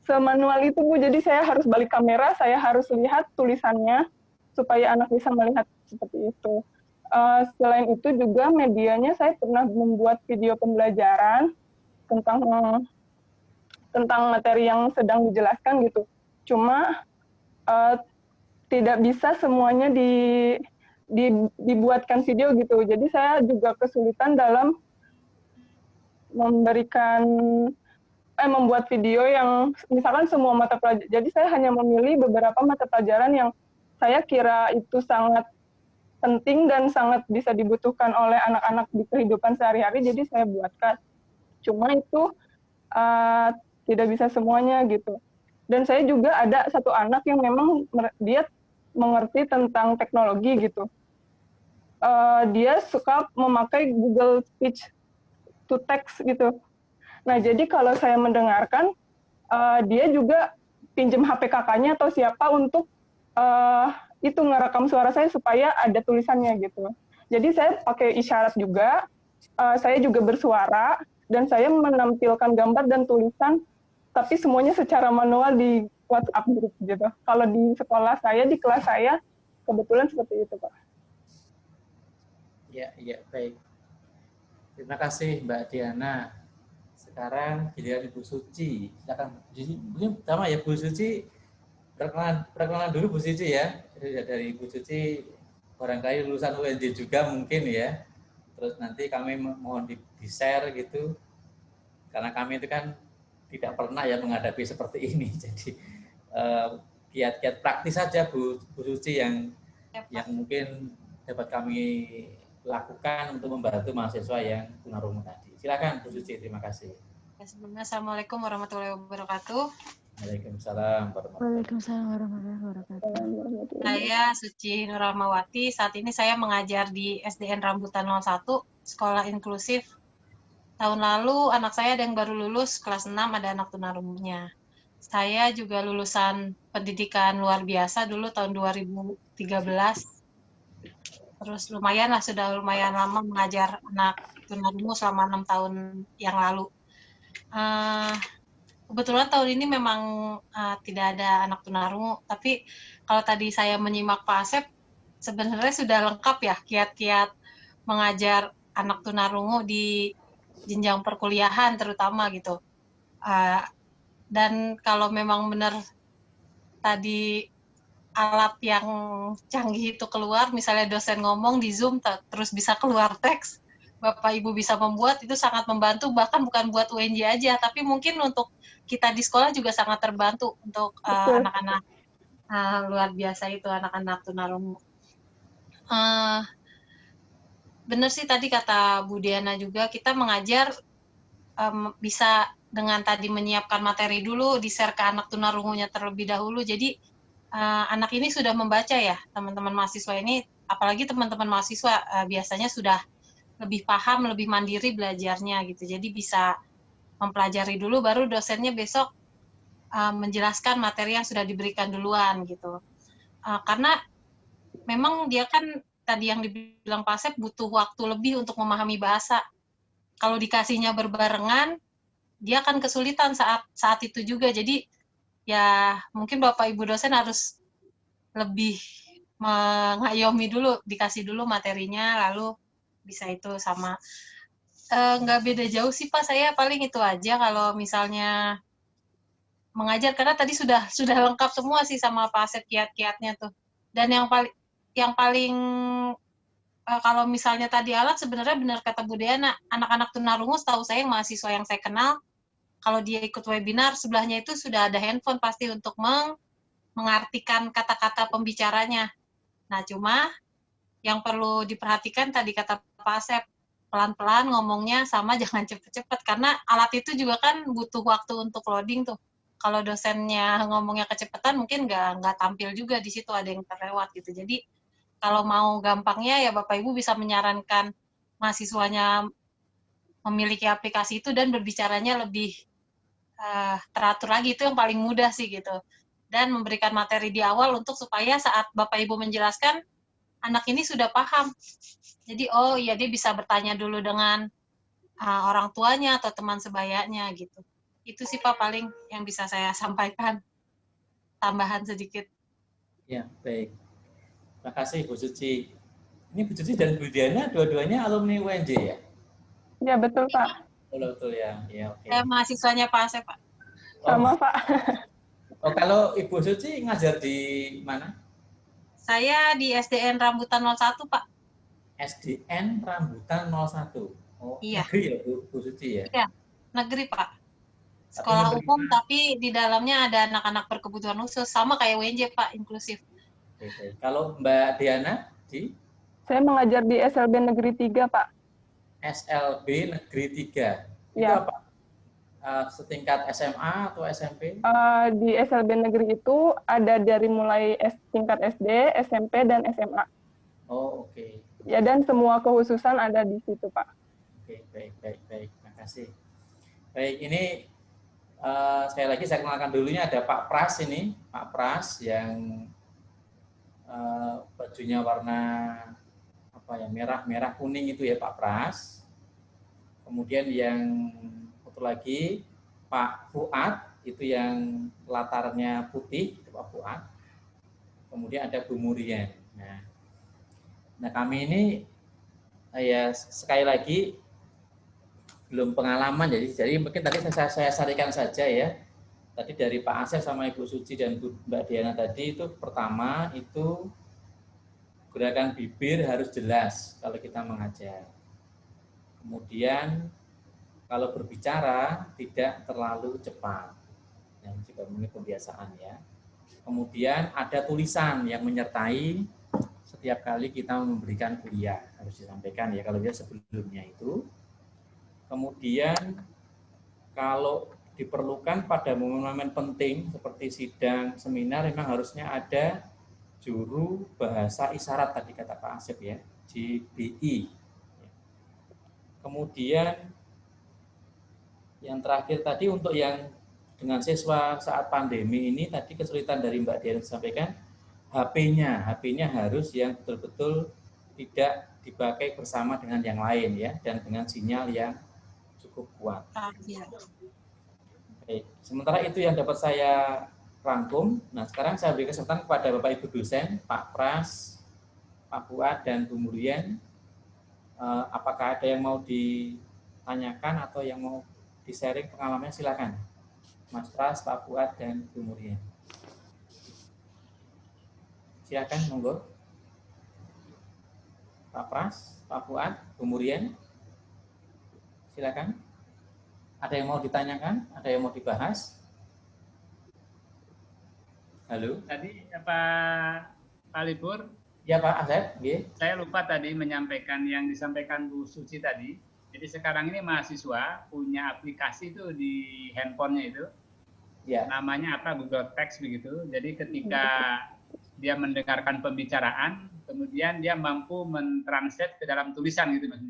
semanual itu Bu, jadi saya harus balik kamera, saya harus lihat tulisannya supaya anak bisa melihat seperti itu. Selain itu juga medianya saya pernah membuat video pembelajaran tentang materi yang sedang dijelaskan gitu. Cuma tidak bisa semuanya dibuatkan video gitu. Jadi saya juga kesulitan dalam membuat video yang misalkan semua mata pelajaran. Jadi saya hanya memilih beberapa mata pelajaran yang saya kira itu sangat penting dan sangat bisa dibutuhkan oleh anak-anak di kehidupan sehari-hari, jadi saya buatkan. Cuma itu tidak bisa semuanya gitu. Dan saya juga ada satu anak yang memang dia mengerti tentang teknologi gitu. Dia suka memakai Google Speech to Text gitu. Nah, jadi kalau saya mendengarkan, dia juga pinjam HP kakaknya atau siapa untuk itu ngerekam suara saya supaya ada tulisannya gitu. Jadi saya pakai isyarat juga, saya juga bersuara, dan saya menampilkan gambar dan tulisan, tapi semuanya secara manual di WhatsApp grup gitu. Kalau di sekolah saya, di kelas saya, kebetulan seperti itu, Pak. Ya, baik. Terima kasih Mbak Diana. Sekarang giliran Ibu Suci. Silakan. Mungkin pertama ya Bu Suci, perkenalan dulu Bu Suci ya. Dari Ibu Suci barangkali lulusan UNJ juga mungkin ya. Terus nanti kami mohon di-share gitu. Karena kami itu kan tidak pernah ya menghadapi seperti ini. Jadi kiat-kiat praktis saja Bu Suci yang mungkin dapat kami lakukan untuk membantu mahasiswa yang tunarungu tadi. Silakan Bu Suci, terima kasih. Sebelumnya Assalamualaikum warahmatullahi wabarakatuh. Waalaikumsalam warahmatullahi wabarakatuh. Saya Suci Nur Rahmawati. Saat ini saya mengajar di SDN Rambutan 01, Sekolah Inklusif. Tahun lalu anak saya ada yang baru lulus, kelas 6, ada anak tunarungunya. Saya juga lulusan pendidikan luar biasa dulu tahun 2013. Terus sudah lumayan lama mengajar anak tunarungu selama 6 tahun yang lalu. Kebetulan tahun ini memang tidak ada anak tunarungu, tapi kalau tadi saya menyimak Pak Asep, sebenarnya sudah lengkap ya kiat-kiat mengajar anak tunarungu di jenjang perkuliahan terutama gitu. Dan kalau memang benar tadi alat yang canggih itu keluar, misalnya dosen ngomong di Zoom terus bisa keluar teks, Bapak Ibu bisa membuat, itu sangat membantu, bahkan bukan buat UNJ aja, tapi mungkin untuk kita di sekolah juga sangat terbantu untuk anak-anak luar biasa itu, anak-anak tunarungu. Benar sih tadi kata Bu Diana juga, kita mengajar bisa dengan tadi menyiapkan materi dulu, di-share ke anak tunarungunya terlebih dahulu, jadi anak ini sudah membaca ya, teman-teman mahasiswa ini, apalagi teman-teman mahasiswa biasanya sudah lebih paham, lebih mandiri belajarnya gitu. Jadi bisa mempelajari dulu, baru dosennya besok menjelaskan materi yang sudah diberikan duluan gitu. Karena memang dia kan tadi yang dibilang Pak Asep butuh waktu lebih untuk memahami bahasa. Kalau dikasihnya berbarengan, dia akan kesulitan saat itu juga. Jadi ya mungkin Bapak Ibu dosen harus lebih mengayomi dulu, dikasih dulu materinya, lalu bisa itu sama. Nggak beda jauh sih Pak, saya paling itu aja kalau misalnya mengajar, karena tadi sudah lengkap semua sih sama Pak Asep kiat-kiatnya tuh. Dan yang paling kalau misalnya tadi alat, sebenarnya benar kata Bu Diana, anak-anak tunarungu setahu saya yang mahasiswa yang saya kenal, kalau dia ikut webinar, sebelahnya itu sudah ada handphone pasti untuk mengartikan kata-kata pembicaranya. Nah, cuma yang perlu diperhatikan tadi kata Pak Asep, pelan-pelan ngomongnya sama jangan cepet-cepet, karena alat itu juga kan butuh waktu untuk loading tuh. Kalau dosennya ngomongnya kecepatan, mungkin nggak tampil juga di situ, ada yang terlewat gitu. Jadi kalau mau gampangnya ya Bapak Ibu bisa menyarankan mahasiswanya memiliki aplikasi itu dan berbicaranya lebih teratur lagi, itu yang paling mudah sih gitu. Dan memberikan materi di awal untuk supaya saat Bapak Ibu menjelaskan, anak ini sudah paham. Jadi oh iya dia bisa bertanya dulu dengan orang tuanya atau teman sebayanya gitu. Itu sih Pak paling yang bisa saya sampaikan. Tambahan sedikit. Ya, baik. Terima kasih Bu Suci. Ini Bu Suci dan Bu Diana dua-duanya alumni UNJ ya? Ya, betul Pak. Betul ya. Ya, oke. Saya mahasiswanya Pak Asep, Pak. Sama Pak. Oh, kalau Ibu Suci ngajar di mana? Saya di SDN Rambutan 01, Pak. SDN Rambutan 01. Oh, iya. Negeri ya Bu Suci ya? Iya, negeri Pak. Sekolah umum, tapi di dalamnya ada anak-anak berkebutuhan khusus, sama kayak UNJ Pak, inklusif. Oke. Kalau Mbak Diana di? Saya mengajar di SLB Negeri 3, Pak. SLB Negeri 3. Itu ya. apa? Setingkat SMA atau SMP? Di SLB Negeri itu ada dari mulai tingkat SD, SMP, dan SMA. Oh, oke. Ya, dan semua kekhususan ada di situ, Pak. Oke, baik. Terima kasih. Baik, ini sekali lagi saya kenalkan dulunya, ada Pak Pras ini. Pak Pras yang bajunya warna apa ya, merah kuning itu ya Pak Pras. Kemudian yang satu lagi Pak Fuad, itu yang latarnya putih, itu Pak Fuad. Kemudian ada Bu Murian. Nah kami ini ya sekali lagi belum pengalaman, jadi mungkin tadi saya sarikan saja ya. Tadi dari Pak Asep sama Ibu Suci dan Mbak Diana tadi, itu pertama itu gerakan bibir harus jelas kalau kita mengajar. Kemudian kalau berbicara tidak terlalu cepat, yang juga mungkin pembiasaan ya. Kemudian ada tulisan yang menyertai setiap kali kita memberikan kuliah, harus disampaikan ya kalau dia sebelumnya itu. Kemudian kalau diperlukan pada momen-momen penting seperti sidang, seminar, memang harusnya ada juru bahasa isyarat tadi kata Pak Asep ya, JBI. Kemudian yang terakhir tadi untuk yang dengan siswa saat pandemi ini, tadi kesulitan dari Mbak Diana sampaikan, HP-nya harus yang betul-betul tidak dipakai bersama dengan yang lain ya, dan dengan sinyal yang cukup kuat. Baik, sementara itu yang dapat saya rangkum. Nah, sekarang saya beri kesempatan kepada Bapak Ibu dosen, Pak Pras, Pak Fuad, dan Bu Murian. Apakah ada yang mau ditanyakan atau yang mau di-sharing pengalamannya, silakan. Mas Pras, Pak Fuad, dan Bu Murian. Silakan, monggo. Pak Pras, Pak Fuad, Bu Murian. Silakan. Ada yang mau ditanyakan? Ada yang mau dibahas? Halo. Tadi Pak Libur. Ya Pak Asep. Saya lupa tadi menyampaikan yang disampaikan Bu Suci tadi. Jadi sekarang ini mahasiswa punya aplikasi itu di handphonenya itu. Ya. Namanya apa? Google Text begitu. Jadi ketika dia mendengarkan pembicaraan, kemudian dia mampu mentranslate ke dalam tulisan gitu Mas.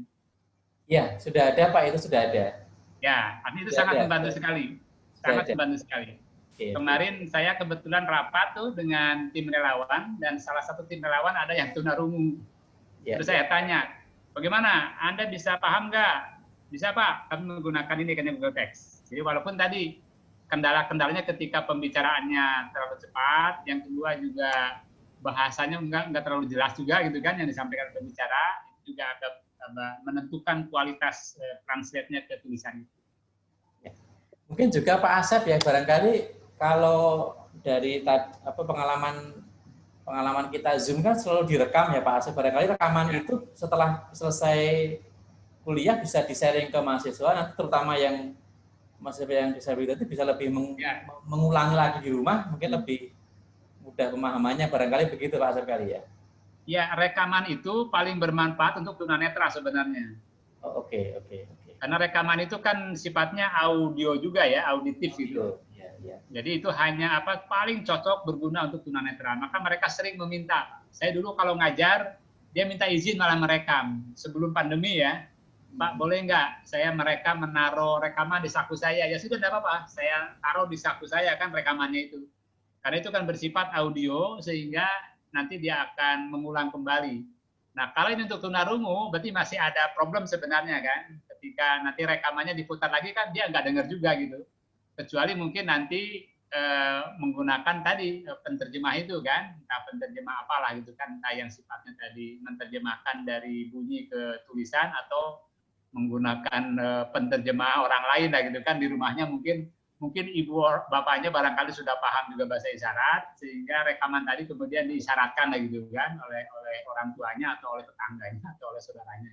Ya, sudah ada Pak, itu sudah ada. Ya, artinya itu sangat membantu sekali. Sangat membantu sekali. Kemarin saya kebetulan rapat tuh dengan tim relawan, dan salah satu tim relawan ada yang tunarungu. Terus saya tanya, bagaimana? Anda bisa paham nggak? Bisa Pak, kami menggunakan ini kan Google Text. Jadi walaupun tadi kendala-kendalanya ketika pembicaraannya terlalu cepat, yang kedua juga bahasanya nggak terlalu jelas juga gitu kan yang disampaikan pembicara, itu juga agak menentukan kualitas translate-nya ke tulisan. Mungkin juga Pak Asep ya, barangkali kalau dari pengalaman kita Zoom kan selalu direkam ya Pak Asep. Barangkali rekaman itu setelah selesai kuliah bisa di-sharing ke mahasiswa, nanti terutama yang mahasiswa yang disabilitas itu bisa lebih mengulangi lagi di rumah, mungkin lebih mudah pemahamannya, barangkali begitu Pak Asep kali ya. Ya, rekaman itu paling bermanfaat untuk tunanetra sebenarnya. Oh, oke. Karena rekaman itu kan sifatnya audio juga ya, auditif gitu. Jadi itu hanya paling cocok berguna untuk tunanetra. Maka mereka sering meminta. Saya dulu kalau ngajar, dia minta izin malah merekam. Sebelum pandemi ya, Pak boleh nggak saya merekam, menaruh rekaman di saku saya? Ya sudah, tidak apa-apa. Saya taruh di saku saya kan rekamannya itu. Karena itu kan bersifat audio sehingga nanti dia akan mengulang kembali. Nah kalau ini untuk tunarungu berarti masih ada problem sebenarnya kan. Ketika nanti rekamannya diputar lagi kan dia nggak dengar juga gitu. Kecuali mungkin nanti menggunakan tadi penterjemah itu kan, entah penterjemah apalah gitu kan, entah yang sifatnya tadi menerjemahkan dari bunyi ke tulisan atau menggunakan penterjemah orang lain lah gitu kan, di rumahnya mungkin ibu bapaknya barangkali sudah paham juga bahasa isyarat sehingga rekaman tadi kemudian diisyaratkan lah gitu kan oleh orang tuanya atau oleh tetangganya atau oleh saudaranya.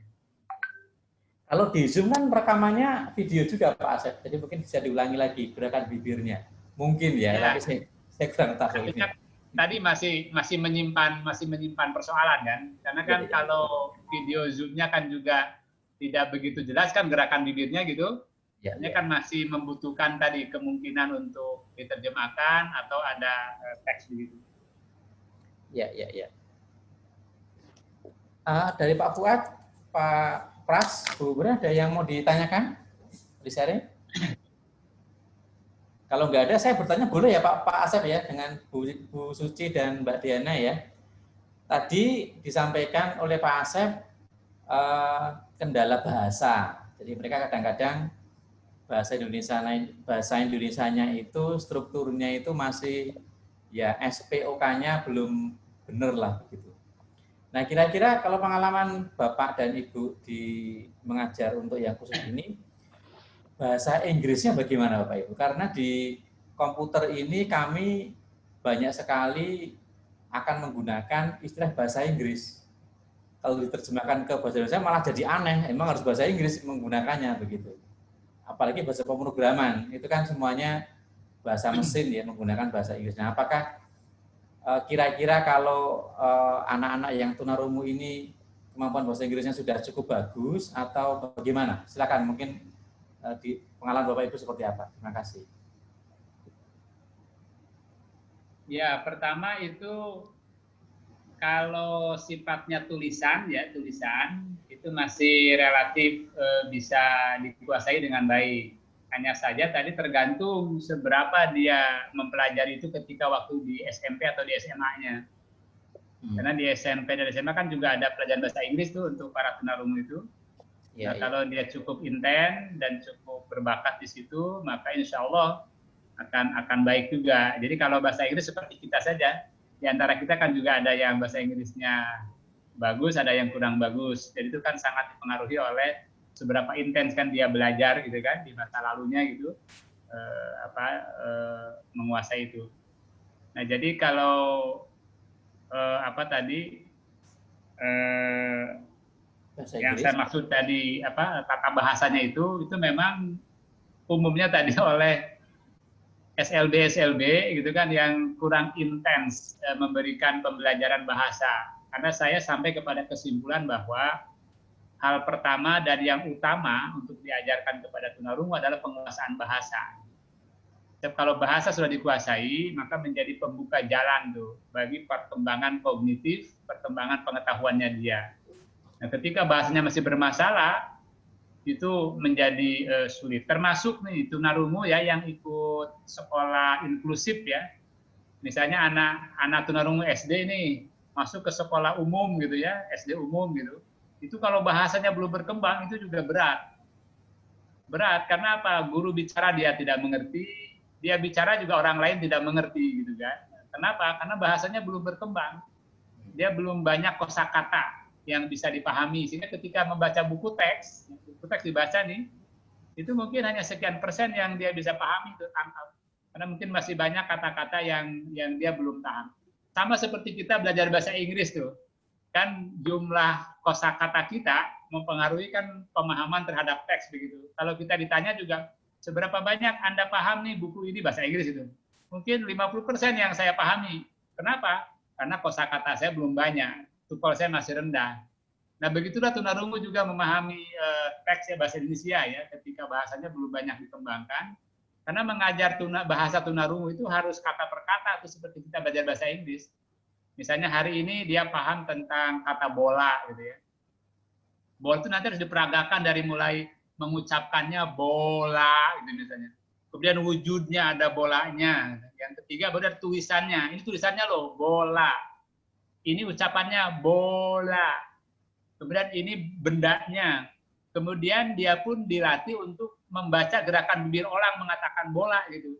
Kalau di Zoom kan rekamannya video juga Pak Asep, jadi mungkin bisa diulangi lagi gerakan bibirnya. Mungkin ya, tapi saya kurang tahu. Tadi masih menyimpan persoalan kan, karena kan kalau video Zoom-nya kan juga tidak begitu jelas kan gerakan bibirnya gitu. Ini kan masih membutuhkan tadi kemungkinan untuk diterjemahkan atau ada teks begitu. Ya. Dari Pak Fuad, Pak Pras, Bu Bura, ada yang mau ditanyakan? Di-sharing? Kalau nggak ada, saya bertanya boleh ya Pak Asep ya, dengan Bu Suci dan Mbak Diana ya. Tadi disampaikan oleh Pak Asep kendala bahasa. Jadi mereka kadang-kadang bahasa Indonesianya itu strukturnya itu masih ya SPOK-nya belum benar lah begitu. Nah, kira-kira kalau pengalaman Bapak dan Ibu di mengajar untuk yang khusus ini, bahasa Inggrisnya bagaimana Bapak Ibu? Karena di komputer ini kami banyak sekali akan menggunakan istilah bahasa Inggris. Kalau diterjemahkan ke bahasa Indonesia malah jadi aneh, emang harus bahasa Inggris menggunakannya begitu. Apalagi bahasa pemrograman, itu kan semuanya bahasa mesin ya, menggunakan bahasa Inggris. Nah, apakah kira-kira kalau anak-anak yang tunarungu ini kemampuan bahasa Inggrisnya sudah cukup bagus atau bagaimana? Silakan, mungkin di pengalaman Bapak Ibu seperti apa? Terima kasih. Ya, pertama itu kalau sifatnya tulisan itu masih relatif bisa dikuasai dengan baik. Hanya saja tadi tergantung seberapa dia mempelajari itu ketika waktu di SMP atau di SMA-nya. Karena di SMP dan SMA kan juga ada pelajaran bahasa Inggris tuh untuk para tunarungu itu. Nah, kalau dia cukup intens dan cukup berbakat di situ, maka insya Allah akan baik juga. Jadi kalau bahasa Inggris seperti kita saja, di antara kita kan juga ada yang bahasa Inggrisnya bagus, ada yang kurang bagus. Jadi itu kan sangat dipengaruhi oleh seberapa intens kan dia belajar gitu kan di masa lalunya gitu menguasai itu. Nah jadi kalau yang saya maksud tadi tata bahasanya itu memang umumnya tadi oleh SLB gitu kan yang kurang intens memberikan pembelajaran bahasa. Karena saya sampai kepada kesimpulan bahwa hal pertama dan yang utama untuk diajarkan kepada tunarungu adalah penguasaan bahasa. Kalau bahasa sudah dikuasai, maka menjadi pembuka jalan tuh bagi perkembangan kognitif, perkembangan pengetahuannya dia. Nah, ketika bahasanya masih bermasalah, itu menjadi sulit. Termasuk nih tunarungu ya yang ikut sekolah inklusif ya. Misalnya anak tunarungu SD nih masuk ke sekolah umum gitu ya, SD umum gitu. Itu kalau bahasanya belum berkembang itu juga berat. Berat karena apa? Guru bicara dia tidak mengerti, dia bicara juga orang lain tidak mengerti gitu kan. Kenapa? Karena bahasanya belum berkembang. Dia belum banyak kosakata yang bisa dipahami, sehingga ketika membaca buku teks dibaca nih, itu mungkin hanya sekian persen yang dia bisa pahami, itu tangkap. Karena mungkin masih banyak kata-kata yang dia belum paham. Sama seperti kita belajar bahasa Inggris tuh, kan jumlah kosakata kita mempengaruhi kan pemahaman terhadap teks begitu. Kalau kita ditanya juga, seberapa banyak Anda paham nih buku ini bahasa Inggris itu? Mungkin 50% yang saya pahami. Kenapa? Karena kosakata saya belum banyak. Tupel saya masih rendah. Nah, begitulah tunarungu juga memahami teks bahasa Indonesia ya, ketika bahasanya belum banyak dikembangkan. Karena mengajar bahasa tunarungu itu harus kata per kata, itu seperti kita belajar bahasa Inggris. Misalnya hari ini dia paham tentang kata bola gitu ya. Bola itu nanti harus diperagakan dari mulai mengucapkannya bola gitu misalnya. Kemudian wujudnya ada bolanya. Yang ketiga baru ada tulisannya. Ini tulisannya loh, bola. Ini ucapannya bola. Kemudian ini bendanya. Kemudian dia pun dilatih untuk membaca gerakan bibir orang mengatakan bola gitu.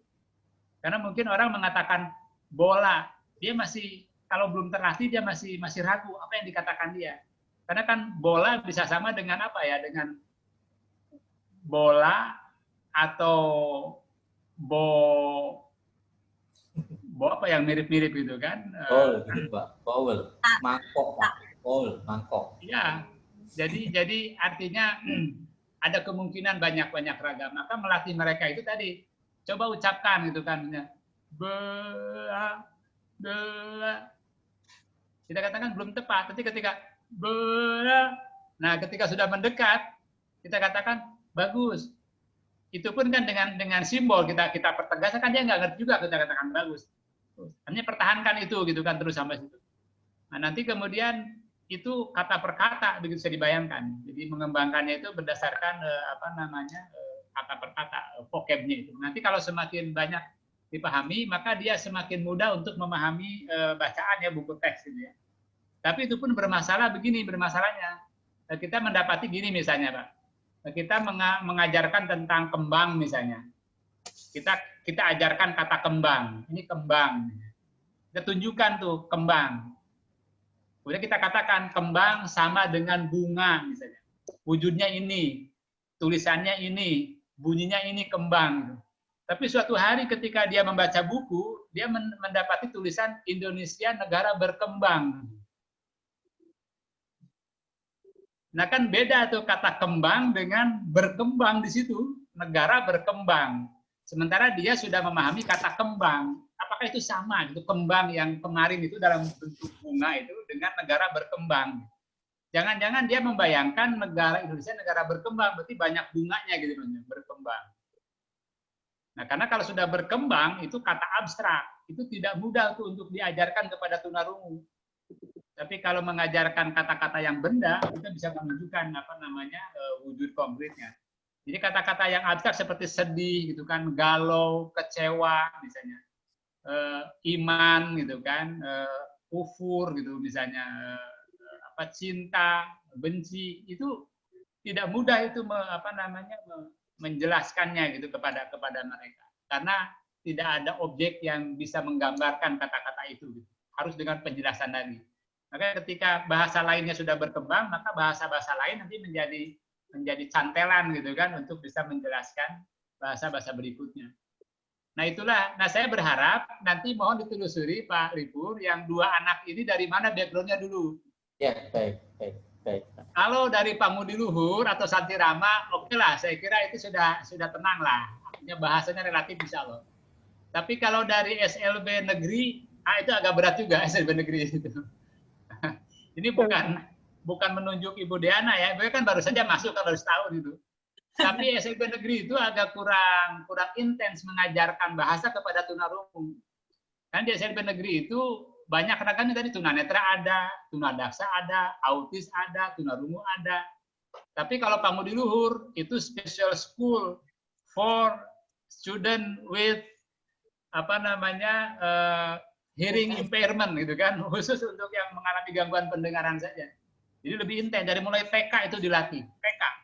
Karena mungkin orang mengatakan bola, dia masih kalau belum terlatih dia masih ragu apa yang dikatakan dia. Karena kan bola bisa sama dengan apa ya? Dengan bola atau apa yang mirip-mirip gitu kan? Gitu Pak. Bowl, mangkok Pak. Bowl, mangkok. Iya. Jadi artinya ada kemungkinan banyak ragam. Maka melatih mereka itu tadi coba ucapkan gitu kan. Bola. Kita katakan belum tepat. Nanti ketika bola, nah ketika sudah mendekat kita katakan bagus. Itu pun kan dengan simbol kita pertegas kan dia nggak ngerti juga kita katakan bagus. Hanya pertahankan itu gitu kan terus sampai situ. Nah, nanti kemudian itu kata per kata begitu bisa dibayangkan. Jadi mengembangkannya itu berdasarkan kata per kata, vocabnya itu. Nanti kalau semakin banyak dipahami, maka dia semakin mudah untuk memahami bacaan ya buku teks gitu ya. Tapi itu pun bermasalahnya. Kita mendapati gini misalnya, Pak. Kita mengajarkan tentang kembang misalnya. Kita ajarkan kata kembang. Ini kembang. Kita tunjukkan tuh kembang. Kemudian kita katakan kembang sama dengan bunga misalnya. Wujudnya ini, tulisannya ini, bunyinya ini kembang. Tapi suatu hari ketika dia membaca buku, dia mendapati tulisan Indonesia negara berkembang. Nah kan beda tuh kata kembang dengan berkembang di situ, negara berkembang. Sementara dia sudah memahami kata kembang. Apakah itu sama gitu kembang yang kemarin itu dalam bentuk bunga itu dengan negara berkembang? Jangan-jangan dia membayangkan negara Indonesia negara berkembang berarti banyak bunganya gitu berkembang. Nah, karena kalau sudah berkembang itu kata abstrak, itu tidak mudah tuh untuk diajarkan kepada tunarungu. Tapi kalau mengajarkan kata-kata yang benda, kita bisa menunjukkan wujud konkretnya. Jadi kata-kata yang abstrak seperti sedih gitu kan, galau, kecewa misalnya. Iman gitu kan, kufur gitu misalnya, cinta, benci itu tidak mudah itu menjelaskannya gitu kepada mereka karena tidak ada objek yang bisa menggambarkan kata-kata itu gitu. Harus dengan penjelasan tadi. Maka ketika bahasa lainnya sudah berkembang maka bahasa-bahasa lain nanti menjadi cantelan gitu kan untuk bisa menjelaskan bahasa-bahasa berikutnya. Nah itulah, saya berharap nanti mohon ditelusuri Pak Lipur yang 2 anak ini dari mana background-nya dulu. Ya, baik. Kalau dari Pamudi Luhur atau Santi Rama, oke lah, saya kira itu sudah tenang lah. Artinya bahasanya relatif bisa loh. Tapi kalau dari SLB negeri, itu agak berat juga SLB negeri itu. Ini bukan menunjuk Ibu Diana ya, Ibu kan baru saja masuk kan baru setahun itu. Tapi SLB negeri itu agak kurang intens mengajarkan bahasa kepada tunarungu. Kan di SLB negeri itu banyak ragamnya tadi, tunanetra ada, tunadaksa ada, autis ada, tunarungu ada. Tapi kalau Pangudi Luhur itu special school for student with hearing impairment gitu kan, khusus untuk yang mengalami gangguan pendengaran saja. Jadi lebih intens, dari mulai TK itu dilatih,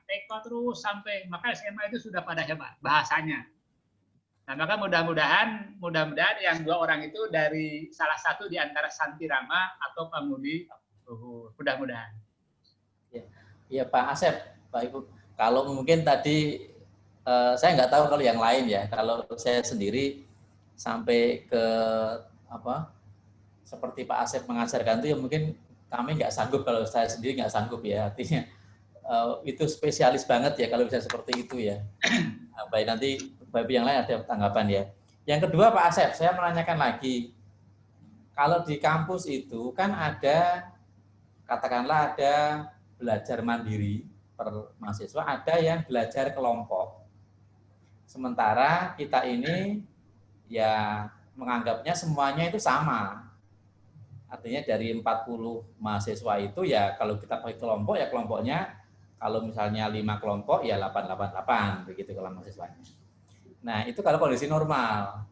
TK terus sampai, maka SMA itu sudah pada hebat bahasanya. Nah, maka mudah-mudahan yang 2 orang itu dari salah satu di antara Santi Rama atau Pangudi Luhur, mudah-mudahan. Ya Pak Asep, Pak Ibu, kalau mungkin tadi saya nggak tahu kalau yang lain ya, kalau saya sendiri sampai ke seperti Pak Asep mengajarkan itu ya mungkin kami nggak sanggup, kalau saya sendiri nggak sanggup ya, artinya itu spesialis banget ya kalau bisa seperti itu ya. Baik, nanti Bapak yang lain ada tanggapan ya. Yang kedua Pak Asep, saya menanyakan lagi, kalau di kampus itu kan ada, katakanlah ada belajar mandiri per mahasiswa, ada yang belajar kelompok. Sementara kita ini ya menganggapnya semuanya itu sama. Artinya dari 40 mahasiswa itu ya kalau kita pakai kelompok ya kelompoknya, kalau misalnya 5 kelompok ya 888 begitu kalau mahasiswanya. Nah, itu kalau kondisi normal.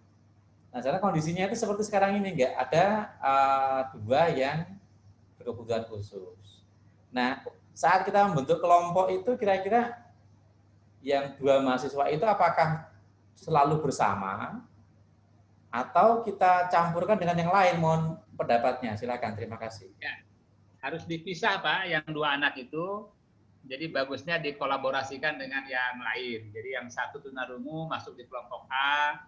Nah, sekarang kondisinya itu seperti sekarang ini, enggak ada 2 yang berkebutuhan khusus. Nah, saat kita membentuk kelompok itu kira-kira yang 2 mahasiswa itu apakah selalu bersama atau kita campurkan dengan yang lain? Mohon pendapatnya, silakan. Terima kasih. Ya, harus dipisah Pak, yang 2 anak itu. Jadi bagusnya dikolaborasikan dengan yang lain. Jadi yang satu tunarungu masuk di kelompok A,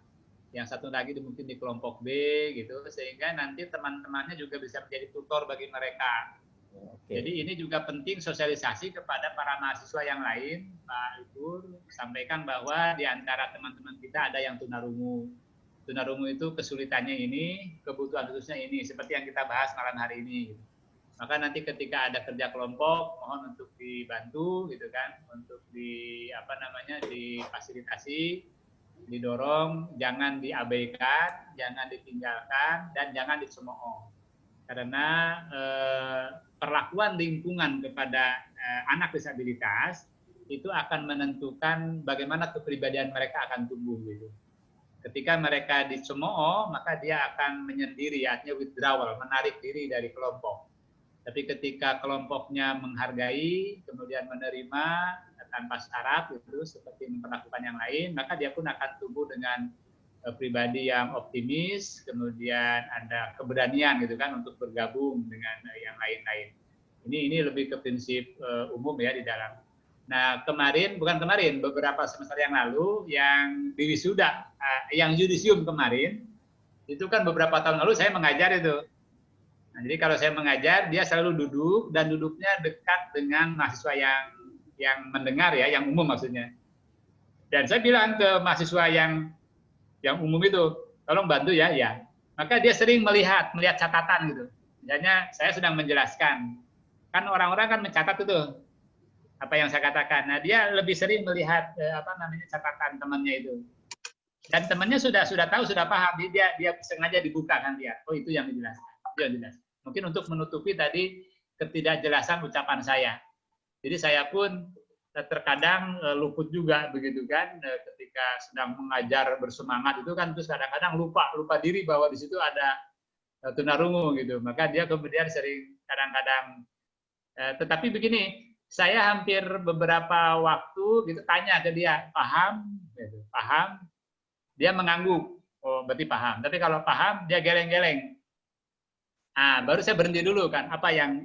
yang satu lagi mungkin di kelompok B gitu, sehingga nanti teman-temannya juga bisa menjadi tutor bagi mereka. Oke. Jadi ini juga penting sosialisasi kepada para mahasiswa yang lain, Pak Ibu, sampaikan bahwa di antara teman-teman kita ada yang tunarungu. Tunarungu itu kesulitannya ini, kebutuhan khususnya ini, seperti yang kita bahas malam hari ini. Maka nanti ketika ada kerja kelompok, mohon untuk dibantu gitu kan, untuk difasilitasi, didorong, jangan diabaikan, jangan ditinggalkan, dan jangan dicemooh. Karena perlakuan lingkungan kepada anak disabilitas itu akan menentukan bagaimana kepribadian mereka akan tumbuh gitu. Ketika mereka dicemooh, maka dia akan menyendiri, artinya withdrawal, menarik diri dari kelompok. Tapi ketika kelompoknya menghargai, kemudian menerima tanpa syarat, itu seperti memperlakukan yang lain, maka dia pun akan tumbuh dengan pribadi yang optimis, kemudian ada keberanian gitu kan untuk bergabung dengan yang lain-lain. Ini lebih ke prinsip umum ya di dalam. Nah beberapa semester yang lalu yang di wisuda, yang yudisium kemarin, itu kan beberapa tahun lalu saya mengajar itu. Nah, jadi kalau saya mengajar, dia selalu duduk dan duduknya dekat dengan mahasiswa yang mendengar ya, yang umum maksudnya. Dan saya bilang ke mahasiswa yang umum itu, tolong bantu ya, ya. Maka dia sering melihat catatan gitu. Misalnya saya sedang menjelaskan, kan orang-orang kan mencatat itu apa yang saya katakan. Nah, dia lebih sering melihat catatan temannya itu. Dan temannya sudah tahu, sudah paham, dia sengaja dibukakan dia. Oh, itu yang dijelaskan. Mungkin untuk menutupi tadi ketidakjelasan ucapan saya. Jadi saya pun terkadang luput juga begitu kan, ketika sedang mengajar bersemangat itu kan, terus kadang-kadang lupa diri bahwa di situ ada tunarungu gitu. Maka dia kemudian sering kadang-kadang tetapi begini, saya hampir beberapa waktu gitu tanya ke dia, paham? Gitu. Paham? Dia mengangguk. Oh, berarti paham. Tapi kalau paham dia geleng-geleng. Nah, baru saya berhenti dulu kan, apa yang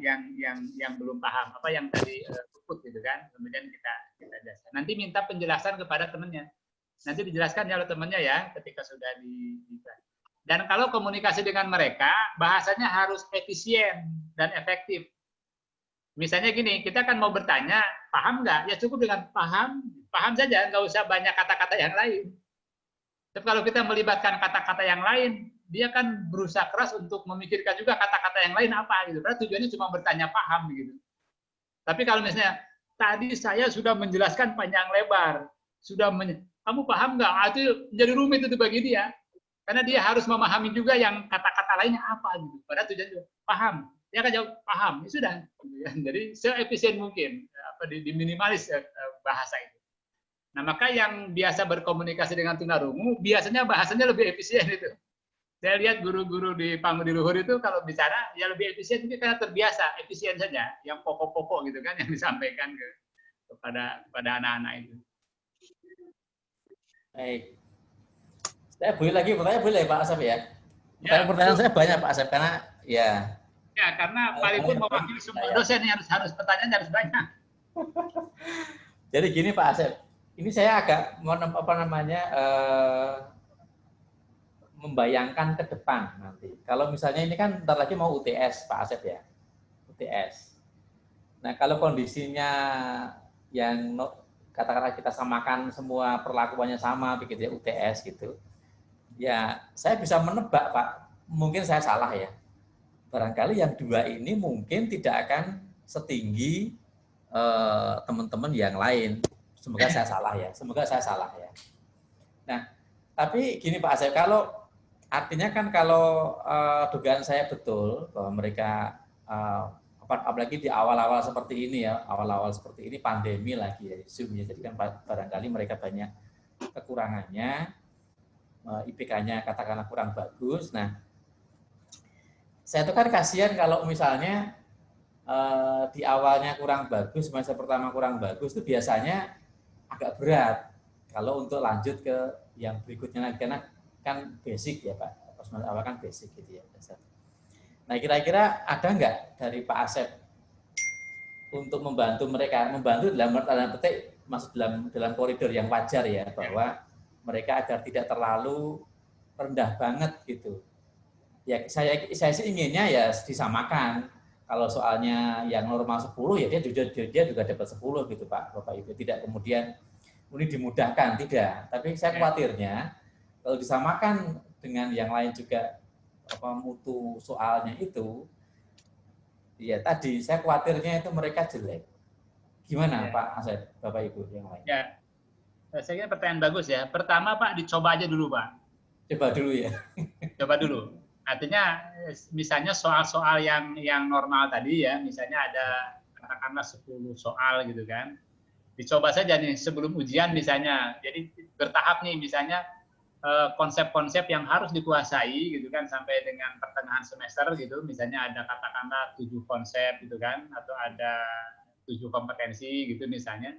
belum paham, apa yang tadi luput gitu kan, kemudian kita jelaskan. Nanti minta penjelasan kepada temannya. Nanti dijelaskan ya oleh temannya ya, ketika sudah dan kalau komunikasi dengan mereka, bahasanya harus efisien dan efektif. Misalnya gini, kita kan mau bertanya, paham nggak? Ya cukup dengan paham saja, nggak usah banyak kata-kata yang lain. Tapi kalau kita melibatkan kata-kata yang lain, dia kan berusaha keras untuk memikirkan juga kata-kata yang lain apa gitu. Karena tujuannya cuma bertanya paham gitu. Tapi kalau misalnya tadi saya sudah menjelaskan panjang lebar, kamu paham nggak? Itu jadi rumit itu bagi dia. Karena dia harus memahami juga yang kata-kata lainnya apa gitu. Padahal tujuannya paham. Dia akan jawab paham, ya sudah. Jadi seefisien mungkin diminimalis bahasa itu. Nah, maka yang biasa berkomunikasi dengan tunarungu biasanya bahasanya lebih efisien itu. Saya lihat guru-guru di Pangudi Luhur itu kalau bicara ya lebih efisien mungkin karena terbiasa, efisien saja, yang pokok-pokok gitu kan yang disampaikan kepada anak-anak itu. Baik. Saya boleh lagi bertanya, boleh Pak Asep ya? Pertanyaan Ya, saya banyak Pak Asep karena ya. Ya, karena Pak Ribun mewakili semua dosen yang harus pertanyaan harus banyak. Jadi gini Pak Asep, ini saya agak membayangkan ke depan nanti. Kalau misalnya ini kan bentar lagi mau UTS Pak Asep ya, UTS. Nah kalau kondisinya yang katakanlah kita samakan semua perlakuannya sama begitu ya UTS gitu, ya saya bisa menebak Pak, mungkin saya salah ya. Barangkali yang dua ini mungkin tidak akan setinggi teman-teman yang lain. Semoga saya salah ya. Semoga saya salah ya. Nah, tapi gini Pak Asep, kalau artinya kan kalau dugaan saya betul bahwa mereka apalagi di awal-awal seperti ini ya, awal-awal seperti ini pandemi lagi ya, Zoom ya. Jadi kan barangkali mereka banyak kekurangannya, IPK-nya katakanlah kurang bagus. Nah, saya tuh kan kasihan kalau misalnya di awalnya kurang bagus, semester pertama kurang bagus, itu biasanya agak berat kalau untuk lanjut ke yang berikutnya lagi, karena kan basic ya Pak, pas semester awal kan basic gitu ya. Nah kira-kira ada nggak dari Pak Asep untuk membantu mereka, membantu dalam tanda petik masuk dalam koridor yang wajar ya, bahwa mereka agar tidak terlalu rendah banget gitu. Ya saya sih inginnya ya disamakan. Kalau soalnya yang normal 10 ya dia juga dapat 10 gitu Pak Bapak Ibu. Tidak kemudian ini dimudahkan, tidak. Tapi saya khawatirnya kalau disamakan dengan yang lain juga mutu soalnya itu, ya tadi saya khawatirnya itu mereka jelek. Gimana Pak Asep, Bapak Ibu yang lain? Ya, saya kira pertanyaan bagus ya. Pertama Pak, dicoba aja dulu Pak. Coba dulu ya. Coba dulu. Artinya misalnya soal-soal yang normal tadi ya, misalnya ada katakanlah 10 soal gitu kan. Dicoba saja nih sebelum ujian misalnya. Jadi bertahap nih misalnya konsep-konsep yang harus dikuasai gitu kan sampai dengan pertengahan semester gitu. Misalnya ada katakanlah 7 konsep gitu kan, atau ada 7 kompetensi gitu misalnya.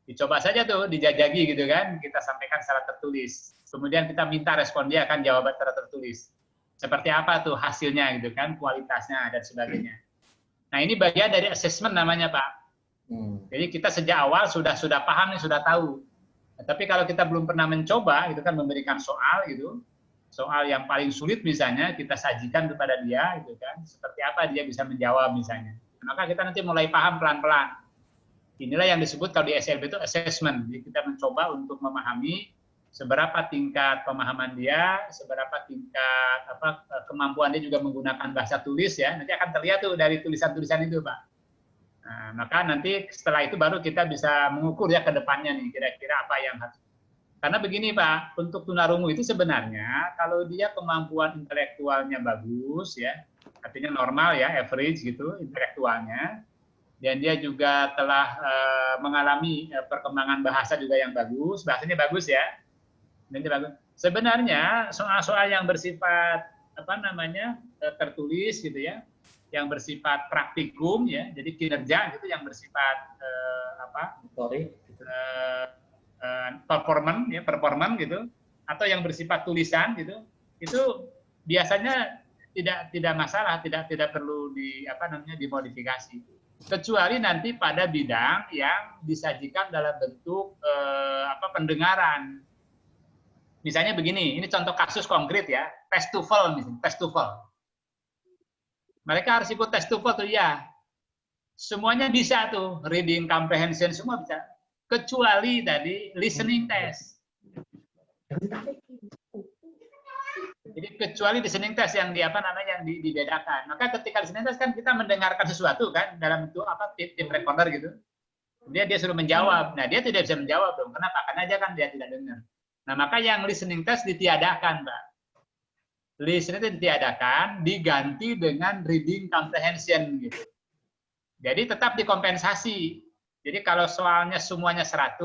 Dicoba saja tuh, dijajagi gitu kan, kita sampaikan secara tertulis. Kemudian kita minta respon dia akan jawaban secara tertulis. Seperti apa tuh hasilnya gitu kan, kualitasnya dan sebagainya. Nah ini bagian dari assessment namanya Pak. Jadi kita sejak awal sudah paham nih, sudah tahu. Nah, tapi kalau kita belum pernah mencoba, itu kan memberikan soal gitu, soal yang paling sulit misalnya kita sajikan kepada dia gitu kan, seperti apa dia bisa menjawab misalnya. Maka kita nanti mulai paham pelan-pelan. Inilah yang disebut kalau di SLB itu assessment. Jadi kita mencoba untuk memahami seberapa tingkat pemahaman dia, seberapa tingkat kemampuan dia juga menggunakan bahasa tulis ya. Nanti akan terlihat tuh dari tulisan-tulisan itu, Pak. Nah, maka nanti setelah itu baru kita bisa mengukur ya ke depannya nih kira-kira apa yang harus. Karena begini, Pak, untuk tunarungu itu sebenarnya kalau dia kemampuan intelektualnya bagus ya, artinya normal ya, average gitu intelektualnya. Dan dia juga telah mengalami perkembangan bahasa juga yang bagus, bahasanya bagus ya. Sebenarnya soal-soal yang bersifat tertulis gitu ya, yang bersifat praktikum ya, jadi kinerja gitu, yang bersifat performan gitu, atau yang bersifat tulisan gitu, itu biasanya tidak masalah, tidak perlu dimodifikasi, kecuali nanti pada bidang yang disajikan dalam bentuk pendengaran. Misalnya begini, ini contoh kasus konkret ya, tes TOEFL misalnya, tes TOEFL. Mereka harus ikut tes TOEFL tuh ya. Semuanya bisa tuh, reading comprehension semua bisa. Kecuali tadi listening test. Jadi kecuali listening test yang dibedakan. Maka ketika listening test kan kita mendengarkan sesuatu kan dalam bentuk tape recorder gitu. Kemudian dia suruh menjawab. Nah, dia tidak bisa menjawab dong. Kenapa? Karena dia kan dia tidak dengar. Nah, maka yang listening test ditiadakan, Mbak. listening itu ditiadakan, diganti dengan reading comprehension gitu. Jadi tetap dikompensasi. Jadi kalau soalnya semuanya 100,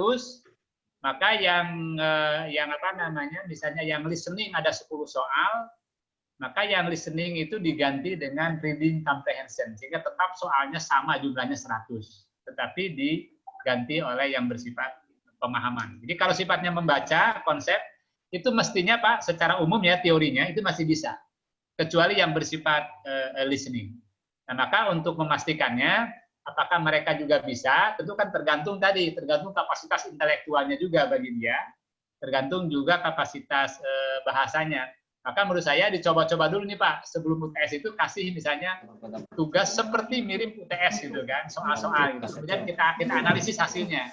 maka yang apa namanya, misalnya yang listening ada 10 soal, maka yang listening itu diganti dengan reading comprehension, sehingga tetap soalnya sama jumlahnya 100, tetapi diganti oleh yang bersifat pemahaman. Jadi kalau sifatnya membaca konsep, itu mestinya Pak, secara umum ya teorinya itu masih bisa, kecuali yang bersifat listening. Nah, maka untuk memastikannya, apakah mereka juga bisa, tentu kan tergantung tadi, tergantung kapasitas intelektualnya juga bagi dia, tergantung juga kapasitas bahasanya. Maka menurut saya dicoba-coba dulu nih Pak, sebelum UTS itu kasih misalnya tugas seperti mirip UTS gitu kan, soal-soal gitu. Kemudian kita analisis hasilnya.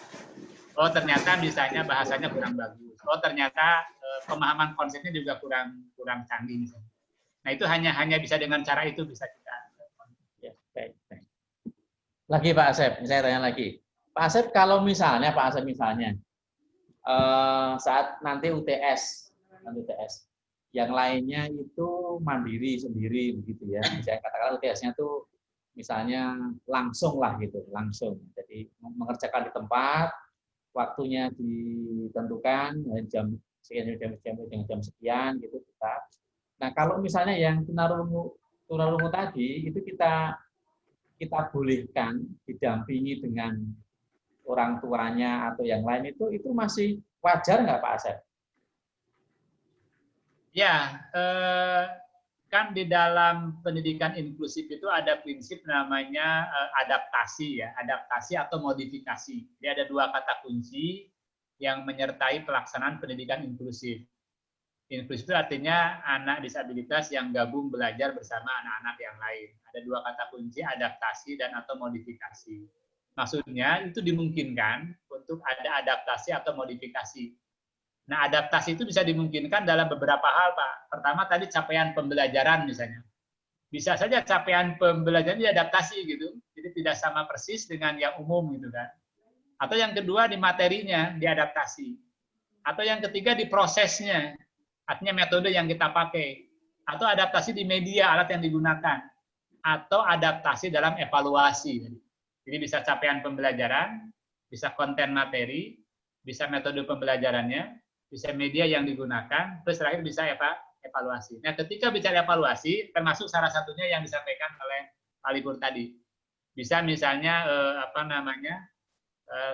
Oh ternyata misalnya bahasanya kurang bagus. Oh ternyata pemahaman konsepnya juga kurang canggih misalnya. Nah itu hanya bisa dengan cara itu bisa kita. Ya, baik. Lagi Pak Asep, saya tanya lagi. Pak Asep kalau misalnya saat nanti UTS, yang lainnya itu mandiri sendiri begitu ya. Saya katakan UTS-nya tuh misalnya langsung lah gitu, langsung. Jadi mengerjakan di tempat, waktunya ditentukan jam sekian gitu kita. Nah kalau misalnya yang tunarungu tadi itu kita bolehkan didampingi dengan orang tuanya atau yang lain itu masih wajar nggak Pak Asep? Ya, kan di dalam pendidikan inklusif itu ada prinsip namanya adaptasi ya, adaptasi atau modifikasi. Jadi ada 2 kata kunci yang menyertai pelaksanaan pendidikan inklusif. Inklusif itu artinya anak disabilitas yang gabung belajar bersama anak-anak yang lain. Ada 2 kata kunci, adaptasi dan atau modifikasi. Maksudnya itu dimungkinkan untuk ada adaptasi atau modifikasi. Nah, adaptasi itu bisa dimungkinkan dalam beberapa hal, Pak. Pertama tadi capaian pembelajaran misalnya. Bisa saja capaian pembelajaran diadaptasi gitu. Jadi tidak sama persis dengan yang umum gitu kan. Atau yang kedua di materinya diadaptasi. Atau yang ketiga di prosesnya. Artinya metode yang kita pakai. Atau adaptasi di media alat yang digunakan. Atau adaptasi dalam evaluasi. Jadi bisa capaian pembelajaran, bisa konten materi, bisa metode pembelajarannya, bisa media yang digunakan, terus terakhir bisa evaluasi. Nah, ketika bicara evaluasi, termasuk salah satunya yang disampaikan oleh Pak Libur tadi. Bisa misalnya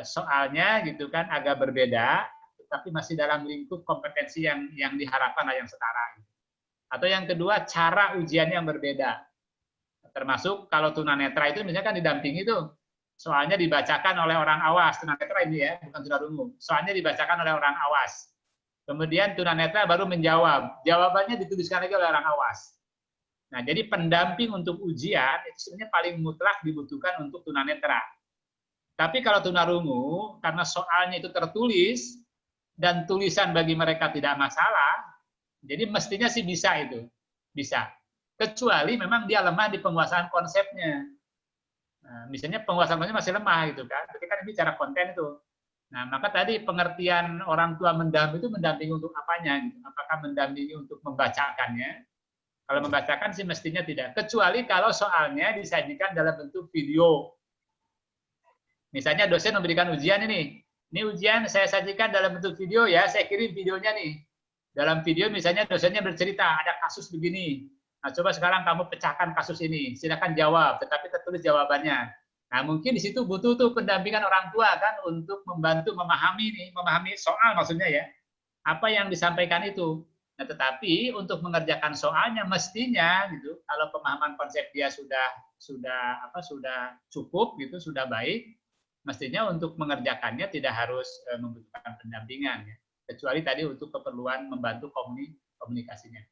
soalnya gitu kan agak berbeda, tapi masih dalam lingkup kompetensi yang diharapkan yang setara. Atau yang kedua, cara ujian yang berbeda. Termasuk kalau tunanetra itu misalnya kan didampingi tuh, soalnya dibacakan oleh orang awas. Tunanetra ini ya, bukan tunarungu. Soalnya dibacakan oleh orang awas. Kemudian tunanetra baru menjawab. Jawabannya dituliskan lagi oleh orang awas. Nah, jadi pendamping untuk ujian itu sebenarnya paling mutlak dibutuhkan untuk tunanetra. Tapi kalau tunarungu, karena soalnya itu tertulis dan tulisan bagi mereka tidak masalah, jadi mestinya sih bisa itu. Bisa. Kecuali memang dia lemah di penguasaan konsepnya. Nah, misalnya penguasaan konsepnya masih lemah gitu kan. Berarti kan ini bicara konten itu. Nah, maka tadi pengertian orang tua mendampingi itu mendampingi untuk apanya? Gitu. Apakah mendampingi untuk membacakannya? Kalau membacakan sih mestinya tidak. Kecuali kalau soalnya disajikan dalam bentuk video. Misalnya dosen memberikan ujian ini. Ini ujian saya sajikan dalam bentuk video ya, saya kirim videonya nih. Dalam video misalnya dosennya bercerita, ada kasus begini. Nah, coba sekarang kamu pecahkan kasus ini. Silakan jawab, tetapi tertulis jawabannya. Nah, mungkin di situ butuh tuh pendampingan orang tua kan untuk membantu memahami soal maksudnya ya. Apa yang disampaikan itu. Nah, tetapi untuk mengerjakan soalnya mestinya gitu, kalau pemahaman konsep dia sudah cukup gitu, sudah baik, mestinya untuk mengerjakannya tidak harus membutuhkan pendampingan ya. Kecuali tadi untuk keperluan membantu komunikasinya.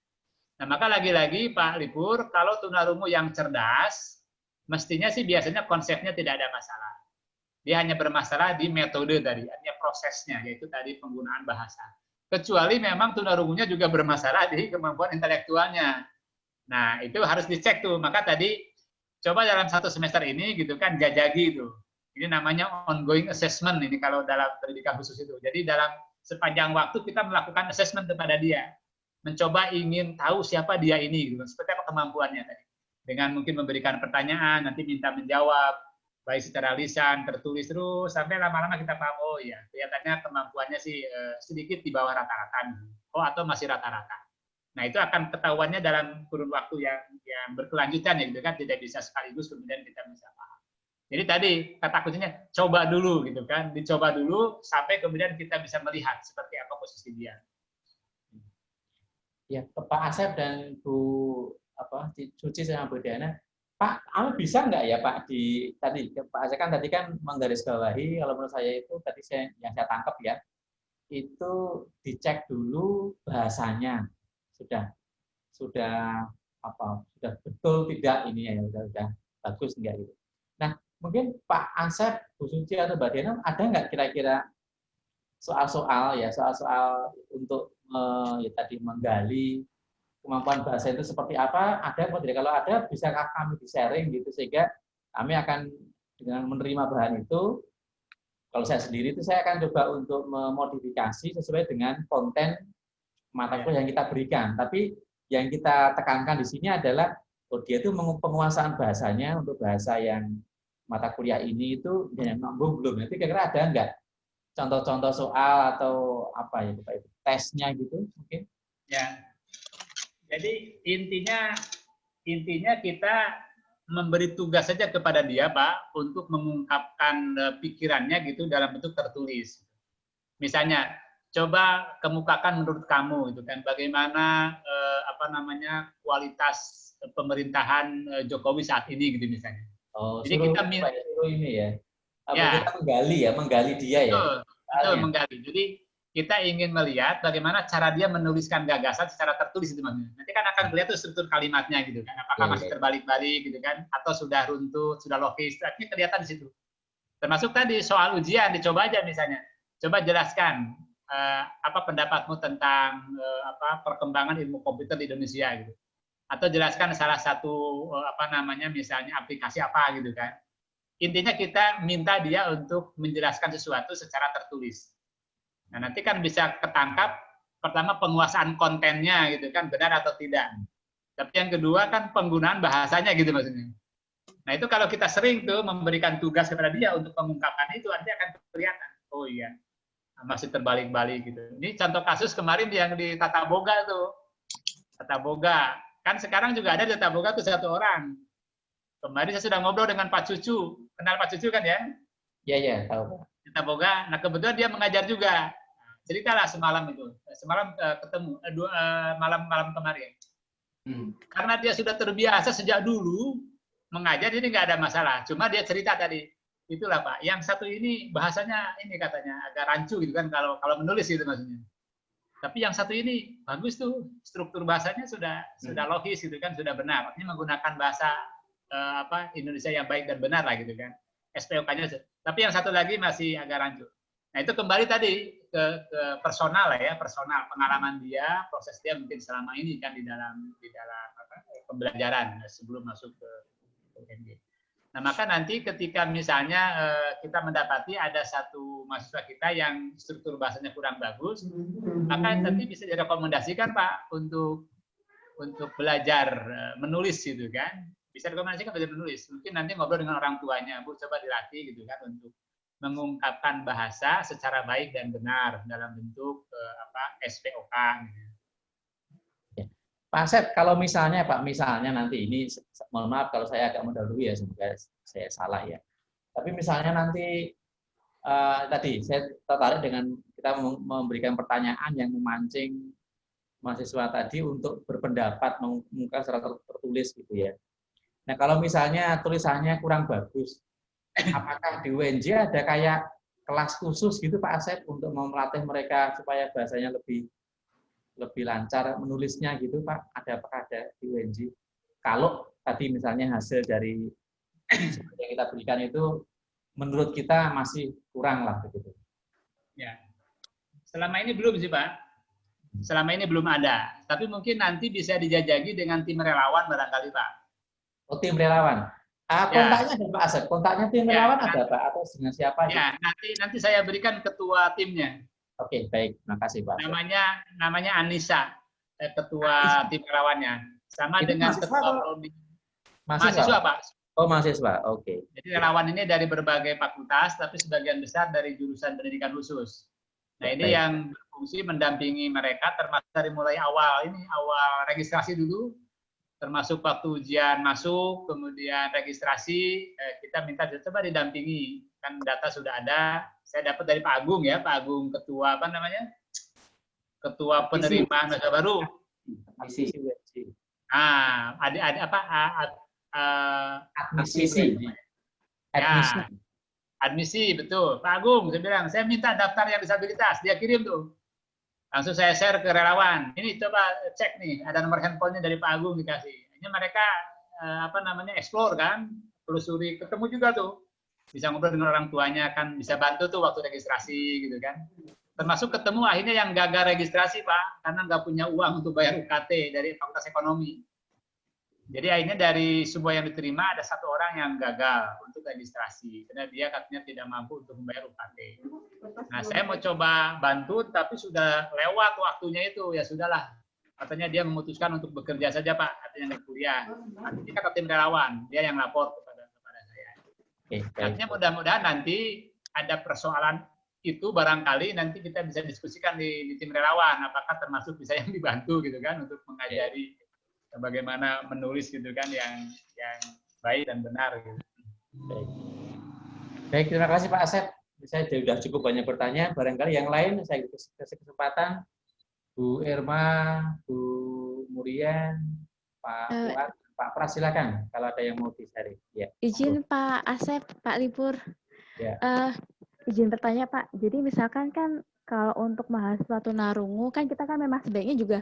Nah, maka lagi-lagi Pak Libur, kalau tunarungu yang cerdas, mestinya sih biasanya konsepnya tidak ada masalah. Dia hanya bermasalah di metode tadi, artinya prosesnya, yaitu tadi penggunaan bahasa. Kecuali memang tunarungunya juga bermasalah di kemampuan intelektualnya. Nah, itu harus dicek tuh. Maka tadi, coba dalam 1 semester ini gitu kan, jajagi itu. Ini namanya ongoing assessment, ini kalau dalam pendidikan khusus itu. Jadi dalam sepanjang waktu kita melakukan assessment kepada dia. mencoba ingin tahu siapa dia ini, gitu. Seperti apa kemampuannya tadi. Dengan mungkin memberikan pertanyaan, nanti minta menjawab, baik secara lisan, tertulis terus, sampai lama-lama kita paham, oh ya, kelihatannya kemampuannya sih sedikit di bawah rata-rata, oh atau masih rata-rata. Nah itu akan ketahuannya dalam kurun waktu yang berkelanjutan, ya, gitu kan, tidak bisa sekaligus kemudian kita bisa paham. Jadi tadi kata kuncinya coba dulu, gitu kan, dicoba dulu sampai kemudian kita bisa melihat seperti apa posisi dia. Ya, Pak Asep dan Bu Suci sama Bu Diana, Pak, bisa nggak ya Pak Pak Asep kan tadi kan menggarisbawahi, kalau menurut saya itu tadi yang saya tangkap ya, itu dicek dulu bahasanya sudah betul tidak ini ya, sudah bagus enggak gitu. Nah, mungkin Pak Asep, Bu Suci atau Mbak Diana ada nggak kira-kira soal-soal untuk ya tadi menggali kemampuan bahasa itu seperti apa, ada atau tidak? Kalau ada, bisakah kami di-sharing gitu, sehingga kami akan dengan menerima bahan itu, kalau saya sendiri itu saya akan coba untuk memodifikasi sesuai dengan konten mata kuliah yang kita berikan. Tapi yang kita tekankan di sini adalah, dia itu penguasaan bahasanya untuk bahasa yang mata kuliah ini itu yang mampu belum. Nanti kira-kira ada enggak contoh-contoh soal atau apa ya Pak, tesnya gitu mungkin? Ya. Jadi intinya kita memberi tugas saja kepada dia Pak untuk mengungkapkan pikirannya gitu dalam bentuk tertulis. Misalnya, coba kemukakan menurut kamu itu kan bagaimana kualitas pemerintahan Jokowi saat ini gitu misalnya. Oh, jadi kita ini ya. Kita menggali dia ya. Betul, menggali. Jadi kita ingin melihat bagaimana cara dia menuliskan gagasan secara tertulis itu maksudnya. Nanti kan akan kelihatan struktur kalimatnya gitu kan. Apakah masih terbalik-balik gitu kan, atau sudah runtuh, sudah logis. Artinya kelihatan di situ. Termasuk tadi soal ujian, dicoba aja misalnya. Coba jelaskan apa pendapatmu tentang perkembangan ilmu komputer di Indonesia gitu. Atau jelaskan salah satu misalnya aplikasi apa gitu kan. Intinya kita minta dia untuk menjelaskan sesuatu secara tertulis. Nah, nanti kan bisa ketangkap pertama penguasaan kontennya gitu kan, benar atau tidak. Tapi yang kedua kan penggunaan bahasanya gitu maksudnya. Nah, itu kalau kita sering tuh memberikan tugas kepada dia untuk mengungkapkan itu, nanti akan kelihatan. Oh iya, masih terbalik-balik gitu. Ini contoh kasus kemarin yang di Tata Boga tuh. Tata Boga. Kan sekarang juga ada di Tata Boga tuh satu orang. Kemarin saya sudah ngobrol dengan Pak Cucu. Kenal Pak Cucu kan ya? Iya, tahu. Tata Boga. Nah, kebetulan dia mengajar juga. Ceritalah semalam itu. Semalam ketemu malam kemarin. Karena dia sudah terbiasa sejak dulu mengajar, jadi nggak ada masalah. Cuma dia cerita tadi, itulah Pak. Yang satu ini bahasanya ini katanya agak rancu gitu kan kalau menulis gitu maksudnya. Tapi yang satu ini bagus tuh, struktur bahasanya sudah logis gitu kan, sudah benar. Artinya menggunakan bahasa Indonesia yang baik dan benar lah gitu kan. SPOK-nya. Tapi yang satu lagi masih agak rancu. Nah, itu kembali tadi ke personal lah ya, personal pengalaman dia, proses dia mungkin selama ini kan di dalam pembelajaran sebelum masuk ke UNJ. Nah, maka nanti ketika misalnya kita mendapati ada satu mahasiswa kita yang struktur bahasanya kurang bagus, maka nanti bisa direkomendasikan Pak untuk belajar menulis gitu kan. Bisa direkomendasikan belajar menulis. Mungkin nanti ngobrol dengan orang tuanya, Bu, coba dilatih gitu kan untuk mengungkapkan bahasa secara baik dan benar dalam bentuk SPOK. Ya. Pak Asep, kalau misalnya nanti ini, mohon maaf kalau saya agak mendahului ya, semoga saya salah ya. Tapi misalnya nanti tadi saya tertarik dengan kita memberikan pertanyaan yang memancing mahasiswa tadi untuk berpendapat, mengungkapkan secara tertulis gitu ya. Nah, kalau misalnya tulisannya kurang bagus, apakah di UNJ ada kayak kelas khusus gitu Pak Asep untuk melatih mereka supaya bahasanya lebih lancar menulisnya gitu Pak? Apakah ada di UNJ? Kalau tadi misalnya hasil dari yang kita berikan itu menurut kita masih kurang lah begitu. Ya. Selama ini belum sih Pak. Selama ini belum ada. Tapi mungkin nanti bisa dijajaki dengan tim relawan barangkali Pak. Oh, tim relawan. Kontaknya ada Pak Asep, kontaknya tim relawan ada Pak atau dengan siapa? Ya, nanti saya berikan ketua timnya. Oke, baik, terima kasih Pak. Namanya Anissa. ketua tim relawannya. Sama Itu dengan mahasiswa ketua atau- prodi. Mahasiswa, Mahasiswa, Pak. Oh, mahasiswa. Oke. Jadi relawan ini dari berbagai fakultas, tapi sebagian besar dari jurusan pendidikan khusus. Nah, ini Baik. yang berfungsi mendampingi mereka, termasuk dari mulai awal registrasi dulu, termasuk waktu ujian masuk, kemudian registrasi, kita minta coba didampingi. Kan data sudah ada, saya dapat dari Pak Agung ya, Pak Agung ketua apa namanya? Ketua penerimaan mahasiswa baru. Admisi. Admisi. Ya, admisi, betul. Pak Agung, saya bilang, saya minta daftar yang disabilitas. Dia kirim tuh. Langsung saya share ke relawan. Ini coba cek nih, ada nomor handphonenya dari Pak Agung dikasih. Ini mereka, explore kan, telusuri, ketemu juga tuh. Bisa ngobrol dengan orang tuanya, kan bisa bantu tuh waktu registrasi gitu kan. Termasuk ketemu akhirnya yang gagal registrasi, Pak, karena nggak punya uang untuk bayar UKT dari Fakultas Ekonomi. Jadi akhirnya dari semua yang diterima ada satu orang yang gagal untuk registrasi karena dia katanya tidak mampu untuk membayar UKT. Nah, saya mau coba bantu tapi sudah lewat waktunya itu, ya sudahlah. Katanya dia memutuskan untuk bekerja saja, Pak, artinya nggak kuliah. Ini kata tim relawan, dia yang lapor kepada saya. Artinya mudah-mudahan nanti ada persoalan itu barangkali nanti kita bisa diskusikan di tim relawan apakah termasuk bisa yang dibantu gitu kan untuk mengajari bagaimana menulis gitu kan yang baik dan benar gitu. Baik, terima kasih Pak Asep. Saya sudah cukup banyak pertanyaan. Barangkali yang lain saya kasih kesempatan. Bu Irma, Bu Murian, Pak Fuad, Pak Pras, silakan kalau ada yang mau dicari. Ya. Izin Pak Asep, Pak Lipur. Ya. Izin bertanya Pak. Jadi misalkan kan kalau untuk mahasiswa tunarungu kan kita kan memang sebaiknya juga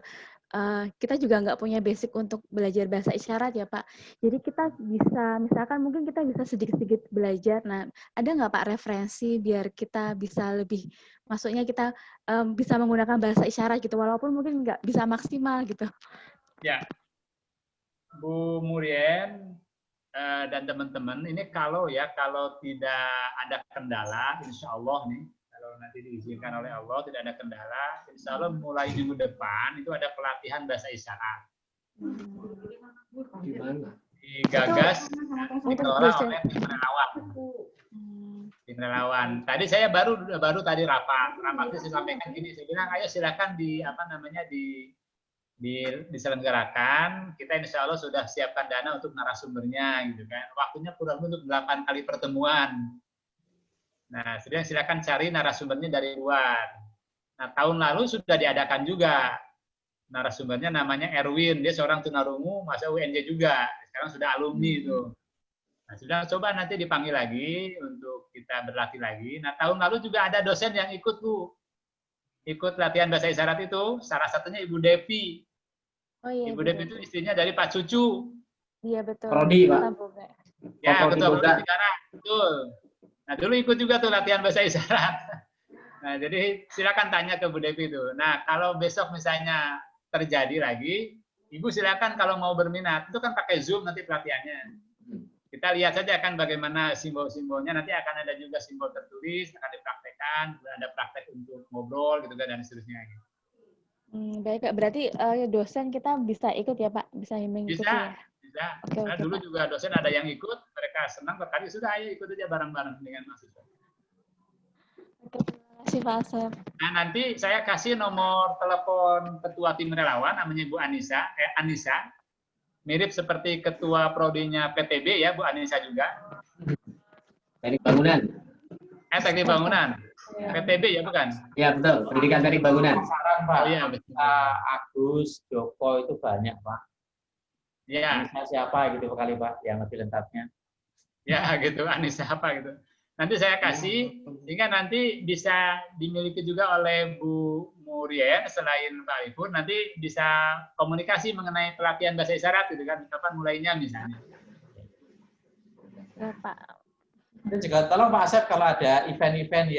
kita juga nggak punya basic untuk belajar bahasa isyarat ya Pak. Jadi kita bisa, misalkan mungkin kita bisa sedikit-sedikit belajar. Nah, ada nggak Pak referensi biar kita bisa lebih, maksudnya kita bisa menggunakan bahasa isyarat gitu, walaupun mungkin nggak bisa maksimal gitu. Ya, Bu Murian dan teman-teman, ini kalau tidak ada kendala, insya Allah nih, kalau nanti diizinkan oleh Allah tidak ada kendala, insya Allah mulai minggu depan itu ada pelatihan bahasa isyarat. Digagas, dikelola oleh tim relawan. Tim relawan. Tadi saya baru tadi rapatnya saya sampaikan gini, saya bilang ayo silakan diselenggarakan, kita insya Allah sudah siapkan dana untuk narasumbernya gitu kan. Waktunya kurang lebih untuk 8 kali pertemuan. Nah, silakan cari narasumbernya dari luar. Nah, tahun lalu sudah diadakan juga. Narasumbernya namanya Erwin, dia seorang tunarungu, masa UNJ juga. Sekarang sudah alumni itu. Nah, sudah coba nanti dipanggil lagi untuk kita berlatih lagi. Nah, tahun lalu juga ada dosen yang ikut, Bu. Ikut latihan bahasa isyarat itu, salah satunya Ibu Devi. Oh, iya, Ibu Devi itu istrinya dari Pak Cucu. Iya, betul. Prodi, Pak. Ya, Ketua Prodi sekarang. Betul. Nah, dulu ikut juga tuh latihan bahasa isyarat. Nah, jadi silakan tanya ke Bu Devi itu. Nah, kalau besok misalnya terjadi lagi, Ibu silakan kalau mau berminat. Itu kan pakai Zoom nanti pelatihannya. Kita lihat saja kan bagaimana simbol-simbolnya. Nanti akan ada juga simbol tertulis, akan dipraktekkan, ada praktek untuk ngobrol gitu kan dan seterusnya. Baik, berarti dosen kita bisa ikut ya Pak? Bisa mengikuti ya? Bisa. Oke, Nah, dulu juga dosen ada yang ikut, mereka senang sekali, sudah ayo ikut aja bareng-bareng dengan mahasiswa. Oke, terima kasih Pak Asep. Nah, nanti saya kasih nomor telepon ketua tim relawan, namanya Bu Anissa, mirip seperti ketua prodinya PTB ya, Bu Anissa juga. Teknik bangunan. Teknik bangunan. PTB ya bukan? Ya betul, pendidikan teknik bangunan. Saran Pak, Oh, iya, betul. Agus, Joko itu banyak Pak. Ya. Anissa siapa gitu kali Pak, yang lebih lengkapnya. Ya gitu, Anissa apa gitu. Nanti saya kasih, sehingga nanti bisa dimiliki juga oleh Bu Murian selain Pak Lipur, nanti bisa komunikasi mengenai pelatihan bahasa isyarat gitu kan, kapan mulainya misalnya. Ya Pak. Dan juga tolong Pak Asep kalau ada event-event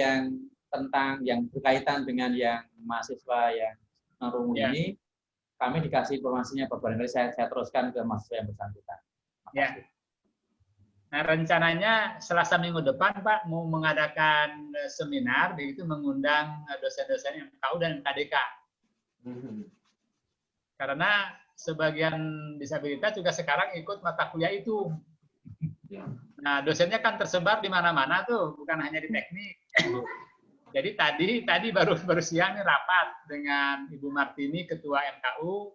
yang berkaitan dengan yang mahasiswa yang tunarungu ini, kami dikasih informasinya Pak, barangkali saya teruskan ke mahasiswa yang bersangkutan. Ya. Nah, rencananya Selasa minggu depan Pak mau mengadakan seminar, begitu mengundang dosen-dosen yang tahu dan KDK. Karena sebagian disabilitas juga sekarang ikut mata kuliah itu. Nah, dosennya kan tersebar di mana-mana tuh, bukan hanya di teknik. Jadi tadi baru siang nih rapat dengan Ibu Martini, Ketua MKU,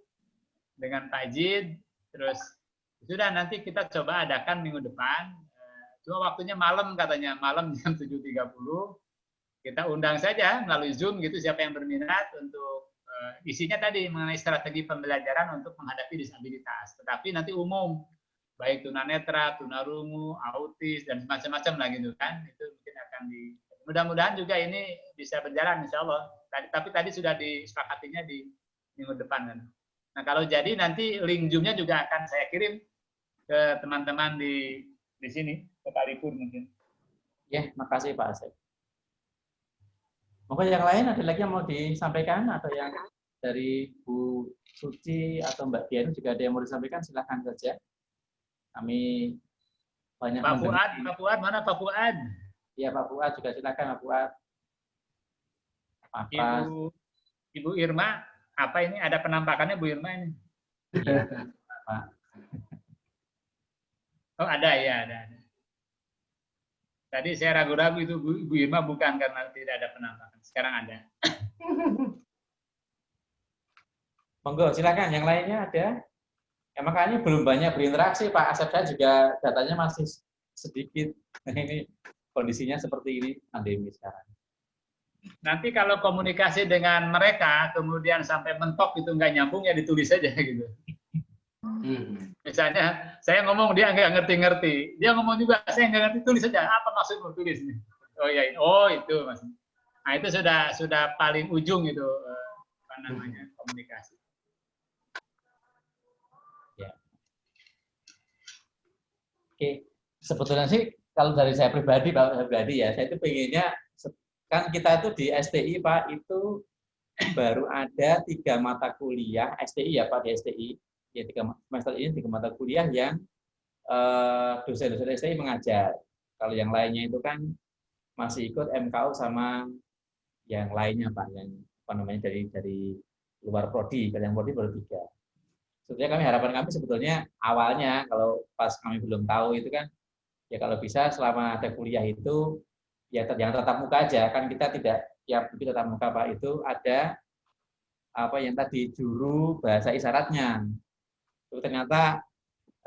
dengan Pak Jid, terus sudah nanti kita coba adakan minggu depan. Cuma waktunya malam katanya, malam jam 7.30. Kita undang saja melalui Zoom gitu siapa yang berminat untuk isinya tadi mengenai strategi pembelajaran untuk menghadapi disabilitas. Tetapi nanti umum, baik tunanetra, tunarungu, autis, dan macam-macam lah gitu kan. Itu mungkin akan mudah-mudahan juga ini bisa berjalan insya Allah. Tapi tadi sudah disepakatinya di minggu depan kan. Nah kalau jadi nanti link Zoom-nya juga akan saya kirim ke teman-teman di sini, ke Pak Ripur mungkin. Ya, makasih Pak Asep. Mungkin yang lain ada lagi yang mau disampaikan atau yang dari Bu Suci atau Mbak Dian juga ada yang mau disampaikan, silakan saja. Kami banyak Pak Fuad, mana Pak Fuad? Iya Pak Fuad juga silakan Pak Fuad. Ibu Irma, apa ini ada penampakannya Bu Irma ini? Iya, Pak. Oh ada ya, ada. Tadi saya ragu-ragu itu Bu Irma bukan karena tidak ada penampakan. Sekarang ada. Monggo silakan yang lainnya ada. Ya, makanya belum banyak berinteraksi Pak Asep, saya juga datanya masih sedikit. Ini kondisinya seperti ini pandemi sekarang. Nanti kalau komunikasi dengan mereka kemudian sampai mentok itu nggak nyambung ya ditulis saja gitu. Misalnya saya ngomong dia nggak ngerti-ngerti, dia ngomong juga saya nggak ngerti, tulis saja apa maksudmu, tulis nih. Oh ya, oh itu maksudnya. Nah itu sudah paling ujung itu apa namanya komunikasi. Ya. Oke, sebetulnya sih kalau dari saya pribadi Pak ya, saya itu pengennya kan kita itu di STI Pak itu baru ada 3 mata kuliah STI ya Pak di STI. Ya 3 semester ini 3 mata kuliah yang dosen-dosen STI mengajar. Kalau yang lainnya itu kan masih ikut MKU sama yang lainnya Pak, yang apa namanya dari luar prodi. Kalau yang prodi baru 3. Sebetulnya harapan kami sebetulnya awalnya kalau pas kami belum tahu itu kan ya kalau bisa selama ada kuliah itu ya yang tatap muka aja, kan kita tidak tiap begitu tatap muka Pak itu ada apa yang tadi juru bahasa isyaratnya. Itu ternyata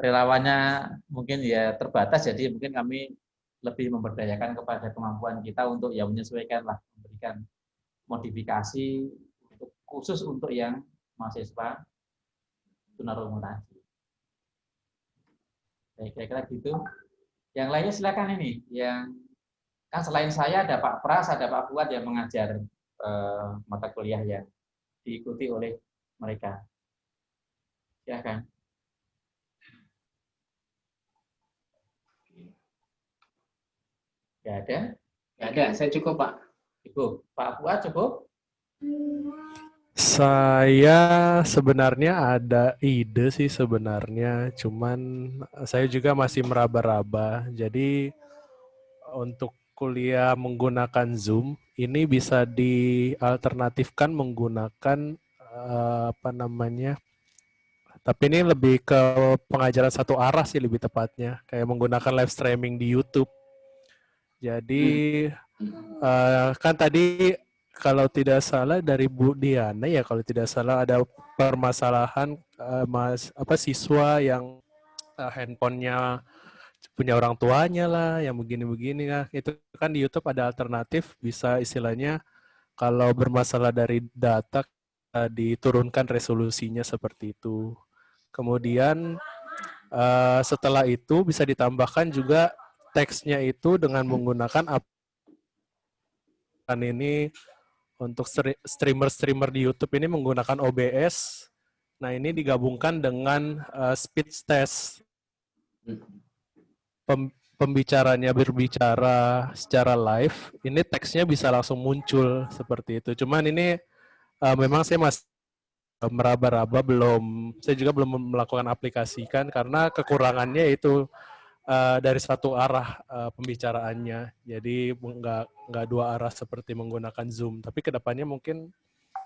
relawannya mungkin ya terbatas, jadi mungkin kami lebih memberdayakan kepada kemampuan kita untuk ya menyesuaikan lah, memberikan modifikasi khusus untuk yang mahasiswa tunarungu tadi. Kira-kira gitu. Yang lainnya silakan ini, yang kan selain saya ada Pak Pras, ada Pak Fuad yang mengajar mata kuliah yang diikuti oleh mereka. Silakan. Tidak ada? Tidak ada, saya cukup Pak. Cukup. Pak Fuad cukup? Saya sebenarnya ada ide sih sebenarnya, cuman saya juga masih meraba-raba. Jadi untuk kuliah menggunakan Zoom ini bisa dialternatifkan menggunakan apa namanya? Tapi ini lebih ke pengajaran satu arah sih lebih tepatnya, kayak menggunakan live streaming di YouTube. Jadi kan tadi kalau tidak salah dari Bu Diana ya, kalau tidak salah ada permasalahan siswa yang handphonenya punya orang tuanya lah, yang begini-begini lah. Itu kan di YouTube ada alternatif, bisa istilahnya kalau bermasalah dari data diturunkan resolusinya seperti itu. Kemudian setelah itu bisa ditambahkan juga teksnya itu dengan menggunakan ini untuk streamer di YouTube ini menggunakan OBS. Nah ini digabungkan dengan speech test. Pembicaranya berbicara secara live, ini teksnya bisa langsung muncul seperti itu. Cuman ini memang saya masih meraba-raba, saya juga belum melakukan aplikasikan karena kekurangannya itu dari satu arah pembicaraannya. Jadi nggak 2 arah seperti menggunakan Zoom. Tapi kedepannya mungkin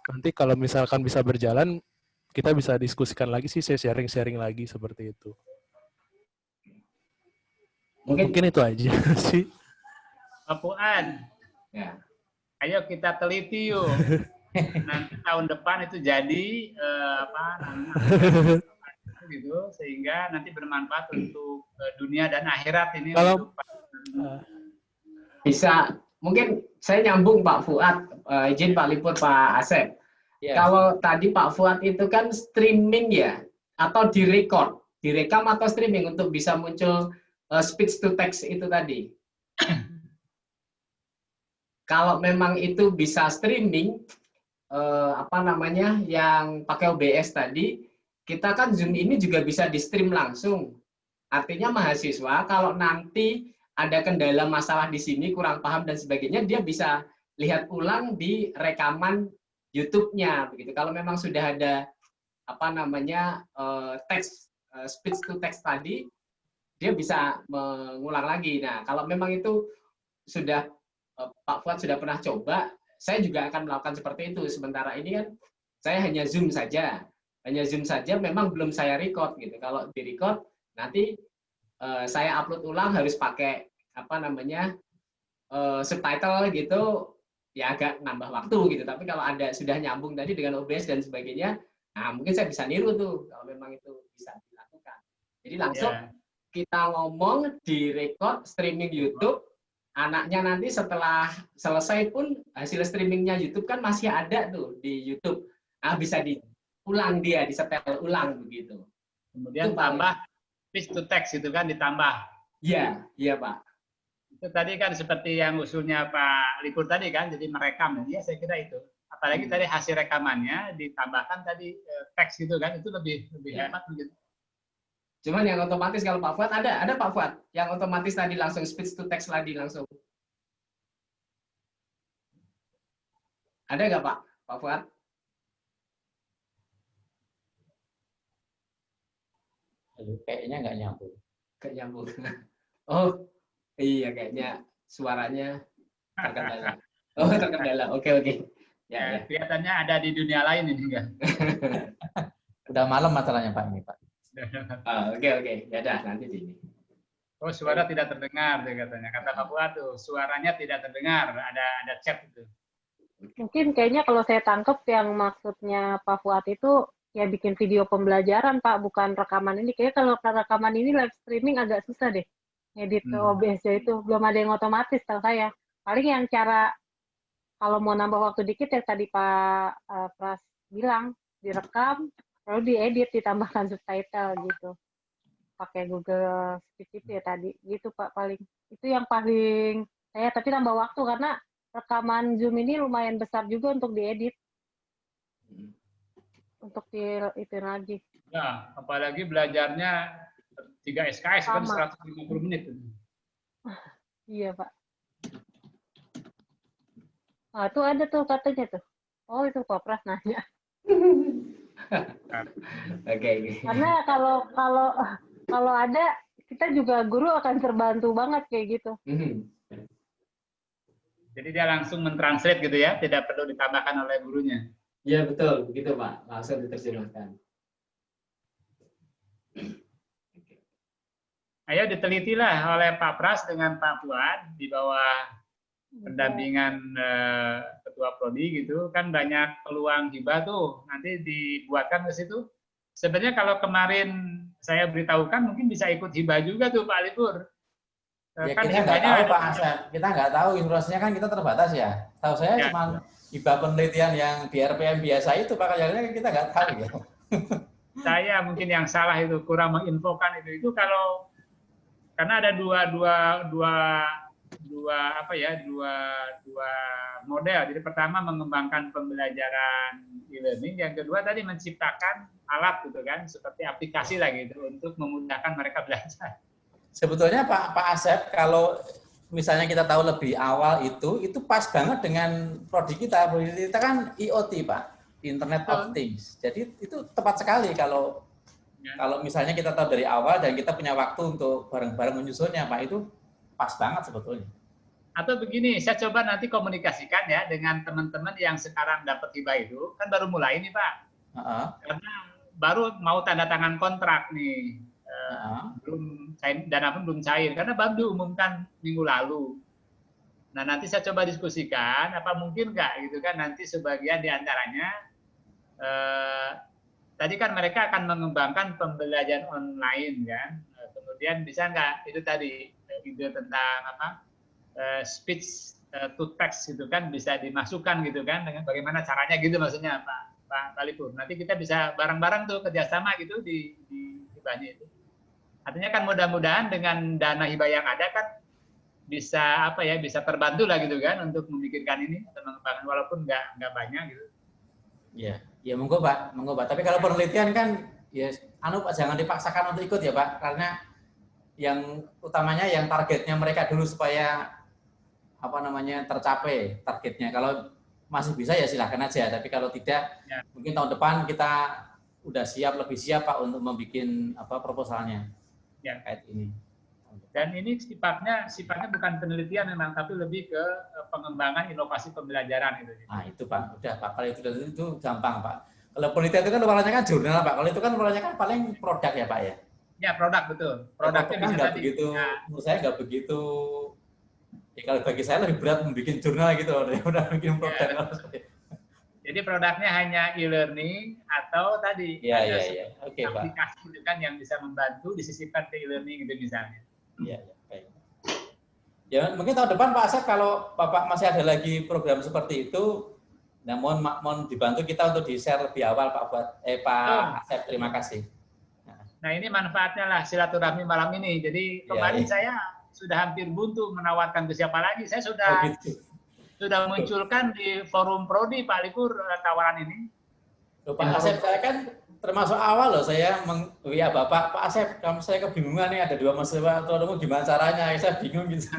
nanti kalau misalkan bisa berjalan, kita bisa diskusikan lagi sih, saya sharing-sharing lagi seperti itu. Mungkin itu aja sih. Pak Fuad, Ya. ayo kita teliti yuk. Nanti tahun depan itu jadi gitu, sehingga nanti bermanfaat untuk dunia dan akhirat ini. Kalau bisa, mungkin saya nyambung Pak Fuad, izin Pak Lipur, Pak Asep. Yes. Kalau tadi Pak Fuad itu kan streaming ya, atau direkam atau streaming untuk bisa muncul speech to text itu tadi. Kalau memang itu bisa streaming, yang pakai OBS tadi, kita kan Zoom ini juga bisa di stream langsung. Artinya mahasiswa kalau nanti ada kendala masalah di sini, kurang paham dan sebagainya, dia bisa lihat ulang di rekaman YouTube-nya begitu. Kalau memang sudah ada teks speech to text tadi, dia bisa mengulang lagi. Nah, kalau memang itu sudah Pak Fuad sudah pernah coba, saya juga akan melakukan seperti itu. Sementara ini kan saya hanya Zoom saja. Memang belum saya record gitu. Kalau di record nanti saya upload ulang harus pakai subtitle gitu, ya agak nambah waktu gitu. Tapi kalau sudah nyambung tadi dengan OBS dan sebagainya, nah mungkin saya bisa niru tuh kalau memang itu bisa dilakukan. Jadi langsung kita ngomong di record streaming YouTube. Anaknya nanti setelah selesai pun hasil streamingnya YouTube kan masih ada tuh di YouTube. Nah, bisa diulang disetel ulang begitu. Kemudian tambah speech to text itu kan ditambah. Iya Pak. Itu tadi kan seperti yang usulnya Pak Lipur tadi kan, jadi merekam. Ya saya kira itu. Apalagi tadi hasil rekamannya ditambahkan tadi teks gitu kan, itu lebih hemat begitu. Cuman yang otomatis kalau Pak Fuad ada Pak Fuad yang otomatis tadi langsung speech to text lagi langsung. Ada nggak Pak Fuad? Kayaknya nggak nyambung. Nggak nyambung. Oh iya, kayaknya suaranya terkendala. Oh terkendala. Oke. Ya. Kelihatannya ada di dunia lain ini kan. Udah malam masalahnya Pak ini Pak. Oke. Ya dah nanti sini. Oh, suara tidak terdengar katanya. Kata Pak Fuad tuh, suaranya tidak terdengar. Ada chat itu. Mungkin kayaknya kalau saya tangkap yang maksudnya Pak Fuad itu ya bikin video pembelajaran Pak, bukan rekaman ini. Kayaknya kalau rekaman ini live streaming agak susah deh. Edit OBS itu belum ada yang otomatis tahu saya. Paling yang cara kalau mau nambah waktu dikit ya tadi Pak Pras bilang direkam lalu diedit, ditambahkan subtitle gitu. Pakai Google Speech itu ya tadi. Gitu Pak paling. Itu yang paling saya, tapi tambah waktu karena rekaman Zoom ini lumayan besar juga untuk diedit. Untuk itu lagi. Ya, apalagi belajarnya 3 SKS kan 150 menit. Iya Pak. Nah, itu ada tuh katanya tuh. Oh, itu Pak Pras nanya. Oke. Karena kalau ada kita juga guru akan terbantu banget kayak gitu. Jadi dia langsung mentranslate gitu ya, tidak perlu ditambahkan oleh gurunya. Iya betul, begitu Pak, langsung diterjemahkan. Ayo ditelitilah oleh Pak Pras dengan Pak Fuad di bawah pendampingan Ketua Prodi gitu, kan banyak peluang hibah tuh, nanti dibuatkan ke situ. Sebenarnya kalau kemarin saya beritahukan mungkin bisa ikut hibah juga tuh Pak Lipur. Ya, kan kita nggak tahu Pak Asep, kita nggak tahu, informasinya kan kita terbatas ya. Tahu saya cuma hibah penelitian yang di RPM biasa itu Pak, kayaknya kita nggak tahu ya. Saya mungkin yang salah itu, kurang menginfokan itu kalau karena ada dua model. Jadi pertama mengembangkan pembelajaran e-learning, yang kedua tadi menciptakan alat gitu kan, seperti aplikasi lah gitu untuk memudahkan mereka belajar. Sebetulnya Pak Asep, kalau misalnya kita tahu lebih awal itu pas banget dengan prodi kita. Prodi kita kan IoT Pak, Internet of Things. Jadi itu tepat sekali kalau misalnya kita tahu dari awal dan kita punya waktu untuk bareng-bareng menyusunnya Pak, itu pas banget sebetulnya. Atau begini, saya coba nanti komunikasikan ya dengan teman-teman yang sekarang dapat hibah itu, kan baru mulai nih Pak. Karena baru mau tanda tangan kontrak nih. Dana pun belum cair karena baru diumumkan minggu lalu. Nah, nanti saya coba diskusikan apa mungkin nggak gitu kan, nanti sebagian diantaranya tadi kan mereka akan mengembangkan pembelajaran online kan, kemudian bisa nggak itu tadi ide tentang apa speech to text gitu kan bisa dimasukkan gitu kan, dengan bagaimana caranya gitu maksudnya Pak Lipur. Nanti kita bisa bareng-bareng tuh kerjasama gitu di hibahnya itu. Artinya kan mudah-mudahan dengan dana hibah yang ada kan bisa apa ya, bisa terbantu lah gitu kan untuk memikirkan ini atau mengembangkan walaupun nggak banyak gitu. Ya, ya monggo Pak, monggo Pak. Tapi kalau penelitian kan ya Pak jangan dipaksakan untuk ikut ya Pak, karena yang utamanya yang targetnya mereka dulu supaya apa namanya tercapai targetnya. Kalau masih bisa ya silahkan aja, tapi kalau tidak ya, mungkin tahun depan kita udah siap, lebih siap Pak untuk membuat apa proposalnya ya kayak ini. Dan ini sifatnya bukan penelitian memang, tapi lebih ke pengembangan inovasi pembelajaran itu. Nah itu Pak, udah Pak, kalau itu gampang Pak. Kalau penelitian itu kan warnanya kan jurnal Pak, kalau itu kan warnanya kan paling produk ya Pak ya. Ya produk betul. Produknya bisa nggak begitu, menurut saya nggak begitu. Ya, kalau bagi saya lebih berat membuat jurnal gitu, udah bikin produk. Ya. Jadi produknya hanya e-learning atau tadi ada aplikasi itu kan yang bisa membantu disisipkan ke e-learning gitu misalnya. Iya, baik. Ya mungkin tahun depan Pak Asep kalau Bapak masih ada lagi program seperti itu, nah mohon dibantu kita untuk di-share lebih awal Pak Asep, terima kasih. Nah ini manfaatnya lah silaturahmi malam ini. Jadi kemarin saya sudah hampir buntu menawarkan ke siapa lagi. Saya sudah munculkan di forum Prodi Pak Lipur tawaran ini. Pak Asep, saya kan termasuk awal loh saya ya Bapak Asep, saya kebingungan nih ada 2 mahasiswa atau gimana caranya, saya bingung gitu.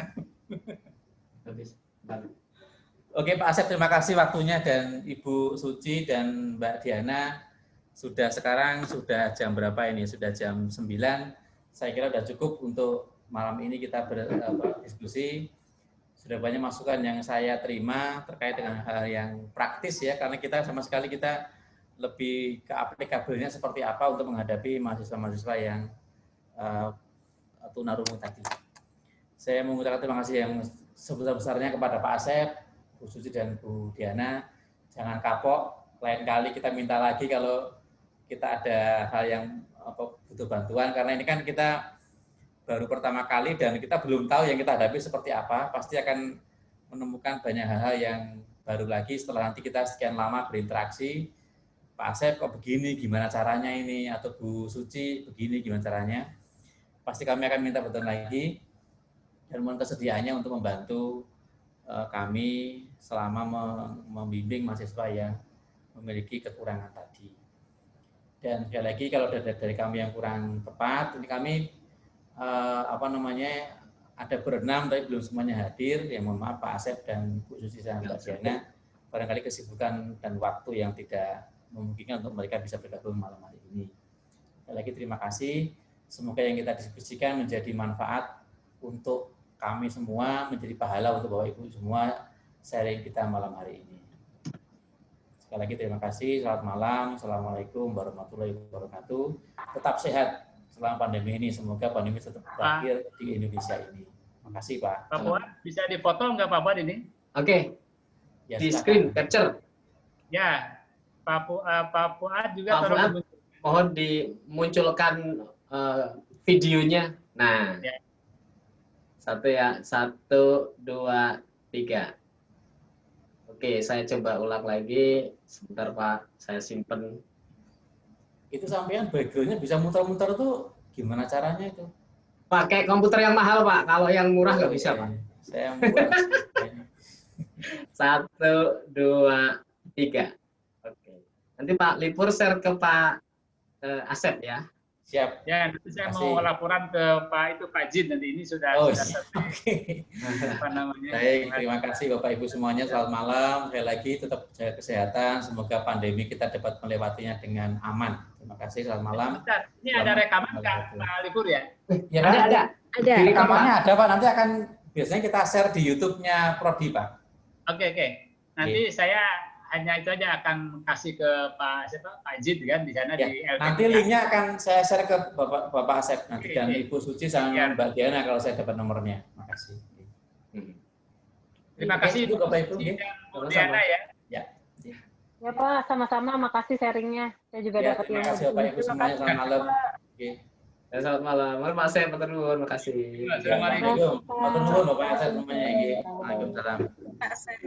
Oke Pak Asep, terima kasih waktunya, dan Ibu Suci dan Mbak Diana. Sekarang sudah jam berapa ini? Sudah jam 9. Saya kira sudah cukup untuk malam ini kita berdiskusi. Sudah banyak masukan yang saya terima terkait dengan hal yang praktis ya, karena kita sama sekali lebih ke aplikabelnya seperti apa untuk menghadapi mahasiswa-mahasiswa yang tunarungu tadi. Saya mengucapkan terima kasih yang sebesar-besarnya kepada Pak Asep, Bu Suci dan Bu Diana. Jangan kapok, lain kali kita minta lagi kalau kita ada hal yang butuh bantuan, karena ini kan kita baru pertama kali dan kita belum tahu yang kita hadapi seperti apa. Pasti akan menemukan banyak hal-hal yang baru lagi setelah nanti kita sekian lama berinteraksi. Pak Asep kok begini, gimana caranya ini, atau Bu Suci begini, gimana caranya. Pasti kami akan minta bantuan lagi dan mohon kesediaannya untuk membantu kami selama membimbing mahasiswa yang memiliki kekurangan tadi. Dan sekali lagi kalau dari kami yang kurang tepat, ini kami ada berenam tapi belum semuanya hadir, ya mohon maaf Pak Asep dan Bu Suci dan Mbak Diana, barangkali kesibukan dan waktu yang tidak memungkinkan untuk mereka bisa bergabung malam hari ini. Sekali lagi terima kasih, semoga yang kita diskusikan menjadi manfaat untuk kami semua, menjadi pahala untuk Bapak Ibu semua sharing kita malam hari ini. Sekali lagi terima kasih, selamat malam, Assalamualaikum warahmatullahi wabarakatuh. Tetap sehat selama pandemi ini, semoga pandemi tetap berakhir di Indonesia ini. Terima kasih Pak. Pak Fuad, bisa dipoto nggak Pak Fuad ini? Oke. Ya, di screen capture. Ya, Pak Fuad juga mohon dimunculkan videonya. Nah, ya. 1 ya, 1, 2, 3. Oke, saya coba ulang lagi. Sebentar Pak, saya simpen. Itu sampean background-nya bisa muter-muter tuh gimana caranya itu? Pakai komputer yang mahal Pak, kalau yang murah nggak bisa Pak. Saya murah. 1, 2, 3. Oke. Nanti Pak Lipur share ke Pak Asep ya. Siap. Ya, nanti saya mau laporan ke Pak Jin, nanti ini sudah Oke. Apa namanya? Baik, terima kasih Bapak Ibu semuanya, selamat malam. Sekali lagi tetap jaga kesehatan, semoga pandemi kita dapat melewatinya dengan aman. Terima kasih, selamat malam. Bentar, ini ada rekaman Pak Lipur ya? Ya, ada. Rekamannya ada Pak, nanti biasanya kita share di YouTube-nya Prodi Pak. Oke. Nanti saya hanya itu aja akan kasih ke Pak Ajit kan di sana Ya, di LPK. nanti linknya akan saya share ke Bapak Asep nanti dan Ibu Suci sama Mbak Diana kalau saya dapat nomornya. Makasih. Terima kasih Ibu, Bapak Ibu. Bu Diana ya. Ya. Ya Pak, sama-sama. Makasih sharingnya. Saya juga Ya, dapat terima ilmu. kasih Bapak Ibu semuanya. Selamat malam. Oke. Ya, selamat malam. Mas Asep, terima kasih. Assalamualaikum. Assalamualaikum. Matur nuwun Bapak Asep semuanya. Waalaikumsalam. Pak Asep.